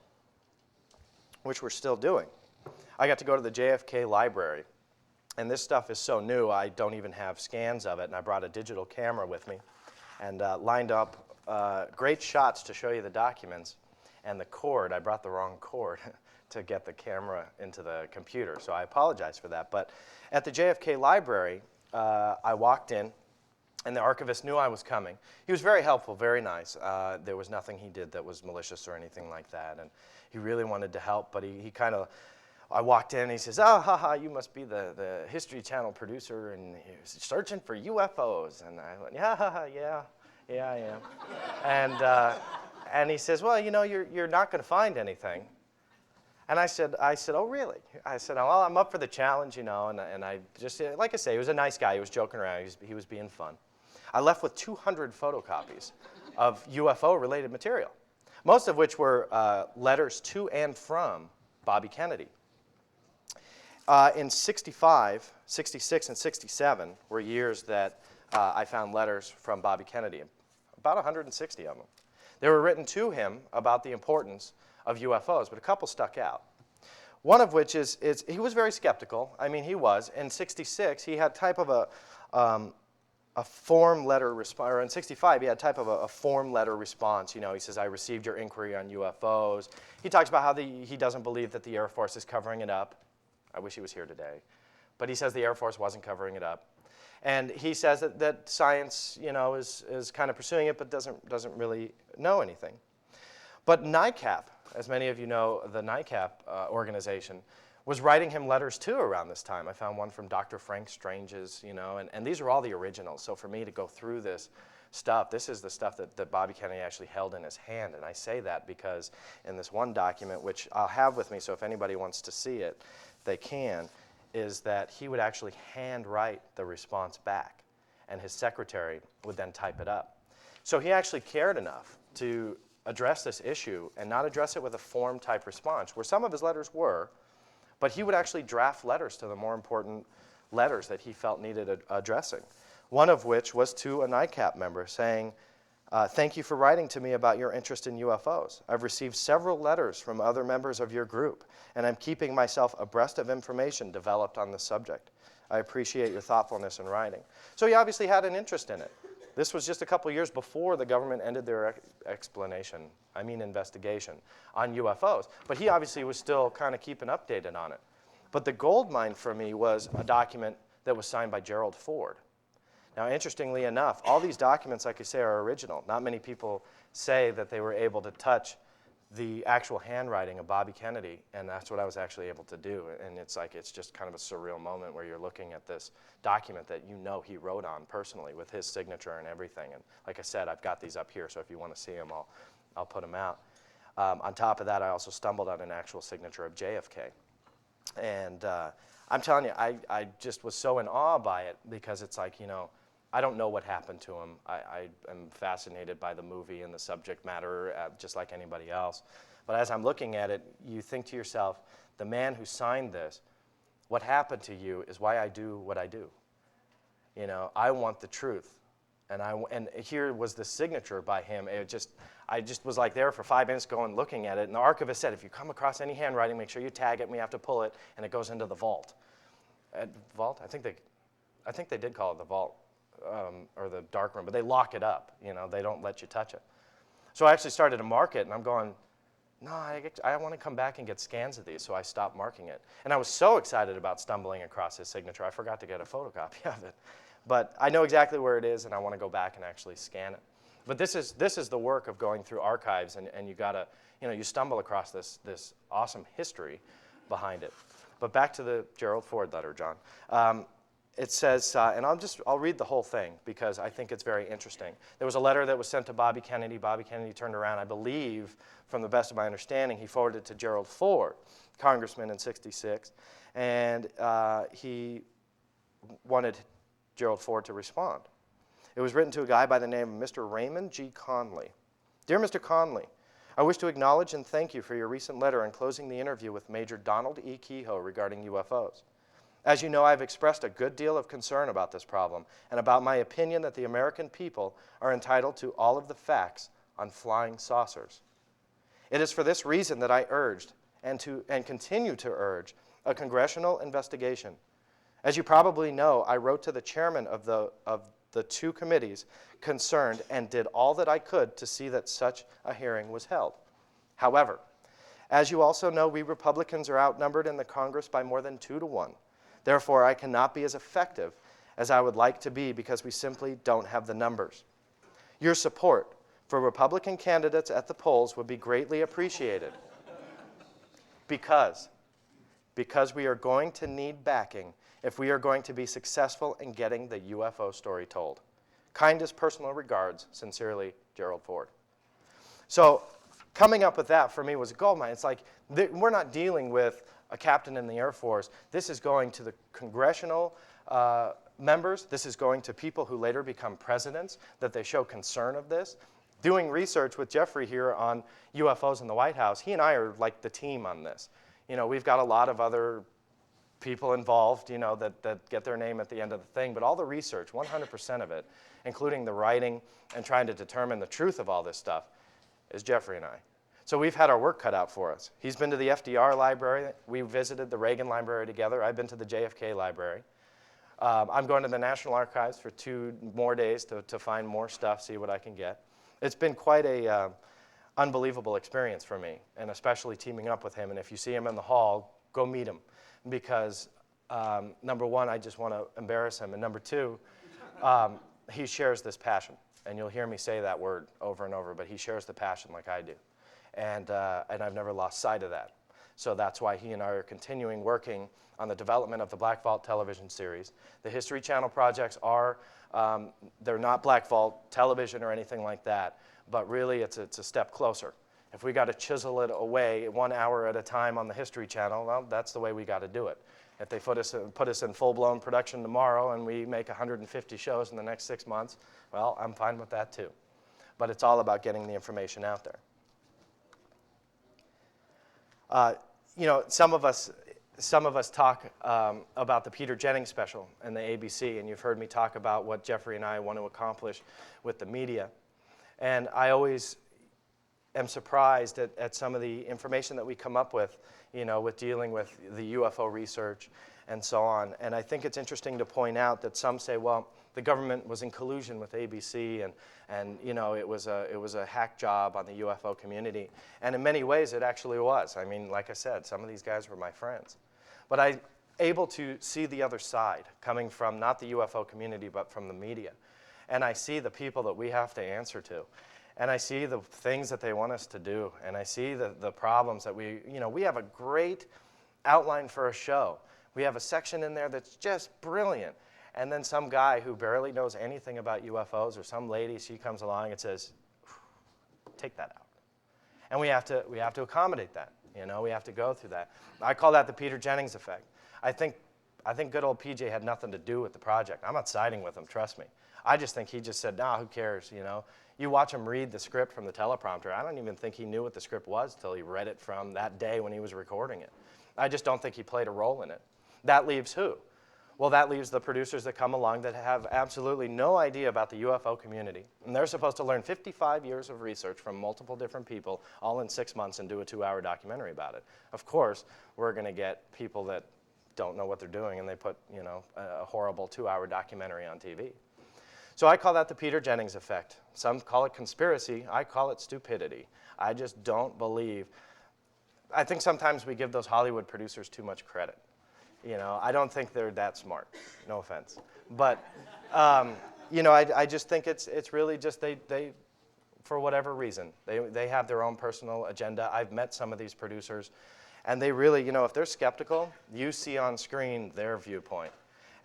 which we're still doing. I got to go to the JFK library, and this stuff is so new I don't even have scans of it, and I brought a digital camera with me and lined up great shots to show you the documents, and the cord, I brought the wrong cord to get the camera into the computer, so I apologize for that. But at the JFK library, I walked in, and the archivist knew I was coming. He was very helpful, very nice. There was nothing he did that was malicious or anything like that, and he really wanted to help, but he kind of, I walked in and he says, "Oh, haha, you must be the History Channel producer and you're searching for UFOs." And I went, yeah, I am. And he says, "Well, you know, you're not going to find anything." And I said, "Oh, really?" I said, "Well, I'm up for the challenge, you know." And I just, like I say, he was a nice guy. He was joking around. He was being fun. I left with 200 photocopies of UFO-related material, most of which were letters to and from Bobby Kennedy. In 65, 66, and 67 were years that I found letters from Bobby Kennedy, about 160 of them. They were written to him about the importance of UFOs, but a couple stuck out. One of which is he was very skeptical. I mean, he was. In 66, he had type of a form letter response, or in 65, he had type of a form letter response. You know, he says, "I received your inquiry on UFOs." He talks about how he doesn't believe that the Air Force is covering it up. I wish he was here today. But he says the Air Force wasn't covering it up. And he says that science, you know, is kind of pursuing it, but doesn't really know anything. But NICAP, as many of you know, the NICAP organization, was writing him letters too around this time. I found one from Dr. Frank Strange's, you know, and these are all the originals. So for me to go through this stuff, this is the stuff that Bobby Kennedy actually held in his hand. And I say that because in this one document, which I'll have with me, so if anybody wants to see it, they can, is that he would actually handwrite the response back, and his secretary would then type it up. So he actually cared enough to address this issue and not address it with a form-type response, where some of his letters were, but he would actually draft letters to the more important letters that he felt needed addressing. One of which was to a NICAP member saying, "Thank you for writing to me about your interest in UFOs. I've received several letters from other members of your group, and I'm keeping myself abreast of information developed on this subject. I appreciate your thoughtfulness in writing." So he obviously had an interest in it. This was just a couple years before the government ended their investigation on UFOs. But he obviously was still kind of keeping updated on it. But the gold mine for me was a document that was signed by Gerald Ford. Now, interestingly enough, all these documents, like I say, are original. Not many people say that they were able to touch the actual handwriting of Bobby Kennedy, and that's what I was actually able to do. And it's just kind of a surreal moment where you're looking at this document that you know he wrote on personally with his signature and everything. And like I said, I've got these up here, so if you want to see them, I'll put them out. On top of that, I also stumbled on an actual signature of JFK. And I'm telling you, I just was so in awe by it because it's like, you know, I don't know what happened to him. I am fascinated by the movie and the subject matter, just like anybody else. But as I'm looking at it, you think to yourself, the man who signed this, what happened to you is why I do what I do. You know, I want the truth. And here was the signature by him. I just was like there for 5 minutes going, looking at it. And the archivist said, if you come across any handwriting, make sure you tag it, and we have to pull it, and it goes into the vault. Vault? I think they did call it the vault. Or the dark room, but they lock it up. You know, they don't let you touch it. So I actually started to mark it, and I'm going, no, I want to come back and get scans of these, so I stopped marking it. And I was so excited about stumbling across his signature, I forgot to get a photocopy of it. But I know exactly where it is, and I want to go back and actually scan it. But this is the work of going through archives, and you gotta, you stumble across this awesome history behind it. But back to the Gerald Ford letter, John. It says, and I'll read the whole thing because I think it's very interesting. There was a letter that was sent to Bobby Kennedy. Bobby Kennedy turned around, I believe, from the best of my understanding, he forwarded it to Gerald Ford, congressman in '66, and he wanted Gerald Ford to respond. It was written to a guy by the name of Mr. Raymond G. Conley. Dear Mr. Conley, I wish to acknowledge and thank you for your recent letter enclosing the interview with Major Donald E. Kehoe regarding UFOs. As you know, I've expressed a good deal of concern about this problem and about my opinion that the American people are entitled to all of the facts on flying saucers. It is for this reason that I urged and continue to urge a congressional investigation. As you probably know, I wrote to the chairman of the two committees concerned and did all that I could to see that such a hearing was held. However, as you also know, we Republicans are outnumbered in the Congress by more than 2 to 1. Therefore, I cannot be as effective as I would like to be because we simply don't have the numbers. Your support for Republican candidates at the polls would be greatly appreciated because we are going to need backing if we are going to be successful in getting the UFO story told. Kindest personal regards, sincerely, Gerald Ford. So coming up with that for me was a goldmine. It's like we're not dealing with a captain in the Air Force. This is going to the congressional members. This is going to people who later become presidents, that they show concern of this. Doing research with Jeffrey here on UFOs in the White House, he and I are like the team on this. We've got a lot of other people involved, that get their name at the end of the thing, but all the research, 100% of it, including the writing and trying to determine the truth of all this stuff, is Jeffrey and I. So we've had our work cut out for us. He's been to the FDR library. We visited the Reagan library together. I've been to the JFK library. I'm going to the National Archives for 2 more days to find more stuff, see what I can get. It's been quite a unbelievable experience for me, and especially teaming up with him. And if you see him in the hall, go meet him. Because number one, I just want to embarrass him, and number two, he shares this passion, and you'll hear me say that word over and over, but he shares the passion like I do, and I've never lost sight of that. So that's why he and I are continuing working on the development of the Black Vault television series. The History Channel projects are, they're not Black Vault television or anything like that, but really it's a step closer. If we got to chisel it away 1 hour at a time on the History Channel, well, that's the way we got to do it. If they put us in full-blown production tomorrow and we make 150 shows in the next 6 months, well, I'm fine with that too. But it's all about getting the information out there. Some of us talk about the Peter Jennings special and the ABC, and you've heard me talk about what Jeffrey and I want to accomplish with the media. And I always am surprised at some of the information that we come up with, with dealing with the UFO research and so on. And I think it's interesting to point out that some say, well, the government was in collusion with ABC and it was a hack job on the UFO community. And in many ways, it actually was. I mean, like I said, some of these guys were my friends. But I'm able to see the other side, coming from not the UFO community, but from the media. And I see the people that we have to answer to. And I see the things that they want us to do. And I see the problems that we have a great outline for a show. We have a section in there that's just brilliant. And then some guy who barely knows anything about UFOs, or some lady, she comes along and says, take that out. And we have to accommodate that. We have to go through that. I call that the Peter Jennings effect. I think good old PJ had nothing to do with the project. I'm not siding with him, trust me. I just think he just said, nah, who cares, You watch him read the script from the teleprompter. I don't even think he knew what the script was until he read it from that day when he was recording it. I just don't think he played a role in it. That leaves who? Well, that leaves the producers that come along that have absolutely no idea about the UFO community. And they're supposed to learn 55 years of research from multiple different people all in 6 months and do a 2-hour documentary about it. Of course, we're going to get people that don't know what they're doing and they put, a horrible 2-hour documentary on TV. So I call that the Peter Jennings effect. Some call it conspiracy. I call it stupidity. I just don't believe. I think sometimes we give those Hollywood producers too much credit. I don't think they're that smart. No offense. But You know, I just think it's really just they for whatever reason, they have their own personal agenda. I've met some of these producers, and they really, you know, if they're skeptical, you see on screen their viewpoint.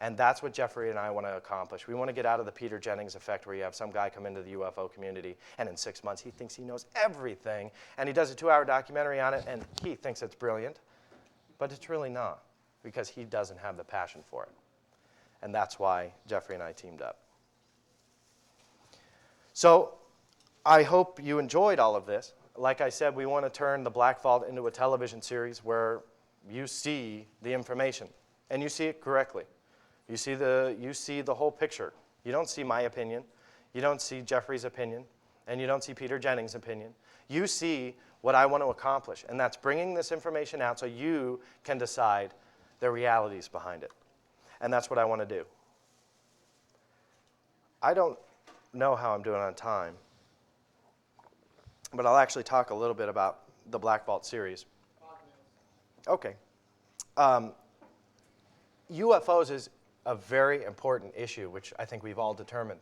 And that's what Jeffrey and I want to accomplish. We want to get out of the Peter Jennings effect where you have some guy come into the UFO community and in 6 months he thinks he knows everything and he does a 2-hour documentary on it and he thinks it's brilliant. But it's really not because he doesn't have the passion for it. And that's why Jeffrey and I teamed up. So I hope you enjoyed all of this. Like I said, we want to turn the Black Vault into a television series where you see the information and you see it correctly. You see the whole picture. You don't see my opinion. You don't see Jeffrey's opinion. And you don't see Peter Jennings' opinion. You see what I want to accomplish. And that's bringing this information out so you can decide the realities behind it. And that's what I want to do. I don't know how I'm doing on time. But I'll actually talk a little bit about the Black Vault series. Okay. UFOs is a very important issue, which I think we've all determined.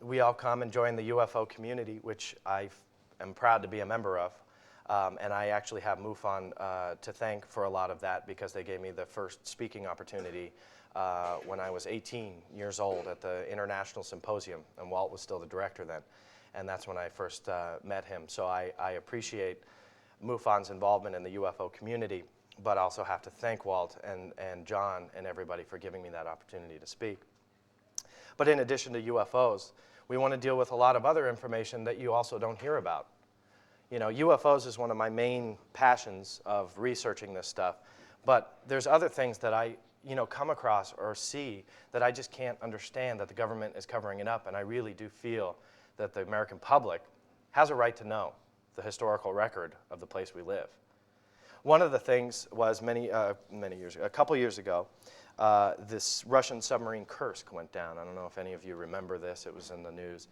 We all come and join the UFO community, which I am proud to be a member of. And I actually have MUFON to thank for a lot of that because they gave me the first speaking opportunity when I was 18 years old at the International Symposium, and Walt was still the director then. And that's when I first met him. So I appreciate MUFON's involvement in the UFO community, but I also have to thank Walt and John and everybody for giving me that opportunity to speak. But in addition to UFOs, we want to deal with a lot of other information that you also don't hear about. You know, UFOs is one of my main passions of researching this stuff, but there's other things that I, you know, come across or see that I just can't understand that the government is covering it up, and I really do feel that the American public has a right to know the historical record of the place we live. One of the things was a couple years ago, this Russian submarine Kursk went down. I don't know if any of you remember this. It was in the news.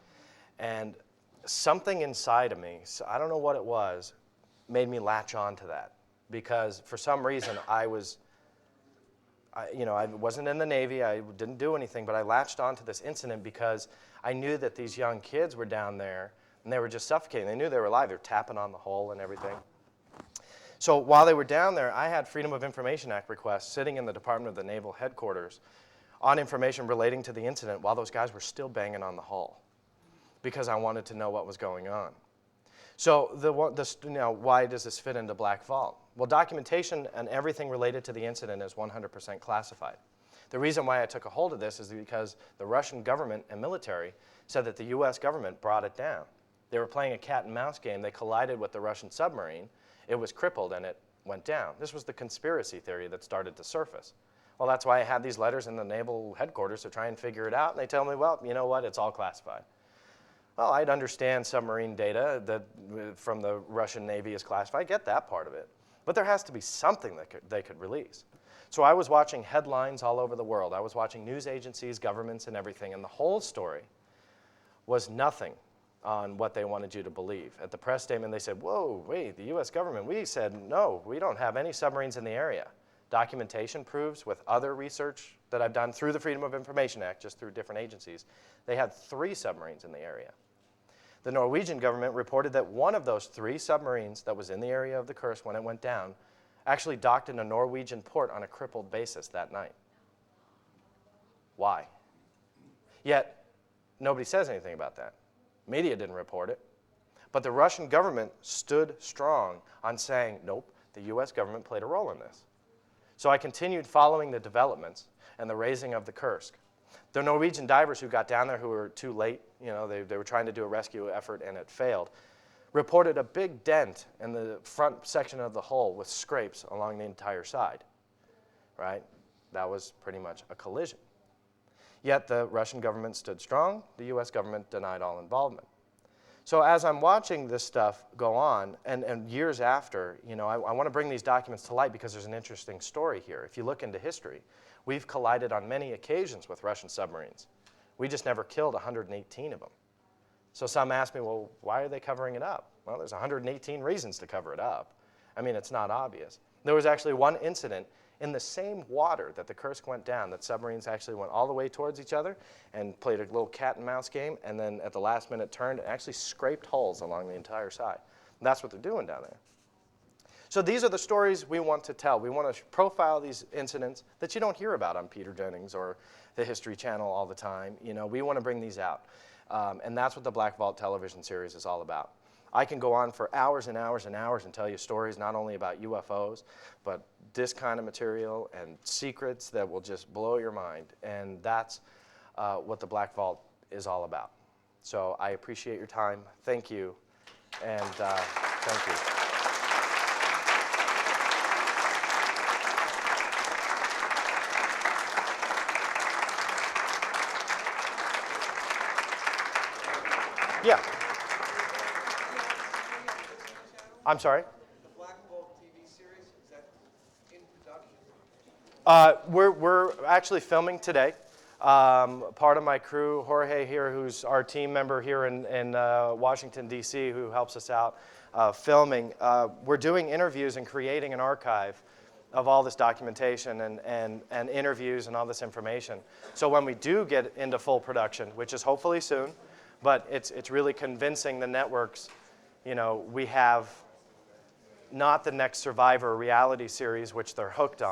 And something inside of me, so I don't know what it was, made me latch on to that. Because for some reason I wasn't in the Navy, I didn't do anything, but I latched on to this incident because I knew that these young kids were down there and they were just suffocating. They knew they were alive. They were tapping on the hull and everything. So while they were down there, I had Freedom of Information Act requests sitting in the Department of the Naval Headquarters on information relating to the incident while those guys were still banging on the hull because I wanted to know what was going on. So why does this fit into Black Vault? Well, documentation and everything related to the incident is 100% classified. The reason why I took a hold of this is because the Russian government and military said that the U.S. government brought it down. They were playing a cat and mouse game. They collided with the Russian submarine. It was crippled and it went down. This was the conspiracy theory that started to surface. Well, that's why I had these letters in the naval headquarters to try and figure it out. And they tell me, well, you know what, it's all classified. Well, I'd understand submarine data that from the Russian Navy is classified. I get that part of it. But there has to be something that they could release. So I was watching headlines all over the world. I was watching news agencies, governments, and everything. And the whole story was nothing on what they wanted you to believe. At the press statement, they said, whoa, wait, the U.S. government, we said, no, we don't have any submarines in the area. Documentation proves with other research that I've done through the Freedom of Information Act, just through different agencies, they had 3 submarines in the area. The Norwegian government reported that one of those 3 submarines that was in the area of the Kursk when it went down actually docked in a Norwegian port on a crippled basis that night. Why? Yet, nobody says anything about that. Media didn't report it. But the Russian government stood strong on saying, nope, the U.S. government played a role in this. So I continued following the developments and the raising of the Kursk. The Norwegian divers who got down there who were too late, you know, they were trying to do a rescue effort and it failed, reported a big dent in the front section of the hull with scrapes along the entire side, right? That was pretty much a collision. Yet the Russian government stood strong. The U.S. government denied all involvement. So as I'm watching this stuff go on, and years after, you know, I want to bring these documents to light because there's an interesting story here. If you look into history, we've collided on many occasions with Russian submarines. We just never killed 118 of them. So some ask me, well, why are they covering it up? Well, there's 118 reasons to cover it up. I mean, it's not obvious. There was actually one incident in the same water that the Kursk went down, that submarines actually went all the way towards each other and played a little cat and mouse game, and then at the last minute turned and actually scraped holes along the entire side. And that's what they're doing down there. So these are the stories we want to tell. We want to profile these incidents that you don't hear about on Peter Jennings or the History Channel all the time. You know, we want to bring these out. And that's what the Black Vault television series is all about. I can go on for hours and hours and hours and tell you stories not only about UFOs, but this kind of material and secrets that will just blow your mind. And that's what the Black Vault is all about. So I appreciate your time. Thank you. And thank you. Yeah. I'm sorry? The Black Vault TV series, is that in production? We're actually filming today. Part of my crew, Jorge here, who's our team member here in Washington, D.C., who helps us out filming, we're doing interviews and creating an archive of all this documentation and interviews and all this information. So when we do get into full production, which is hopefully soon, but it's really convincing the networks, you know, we have not the next Survivor reality series, which they're hooked on.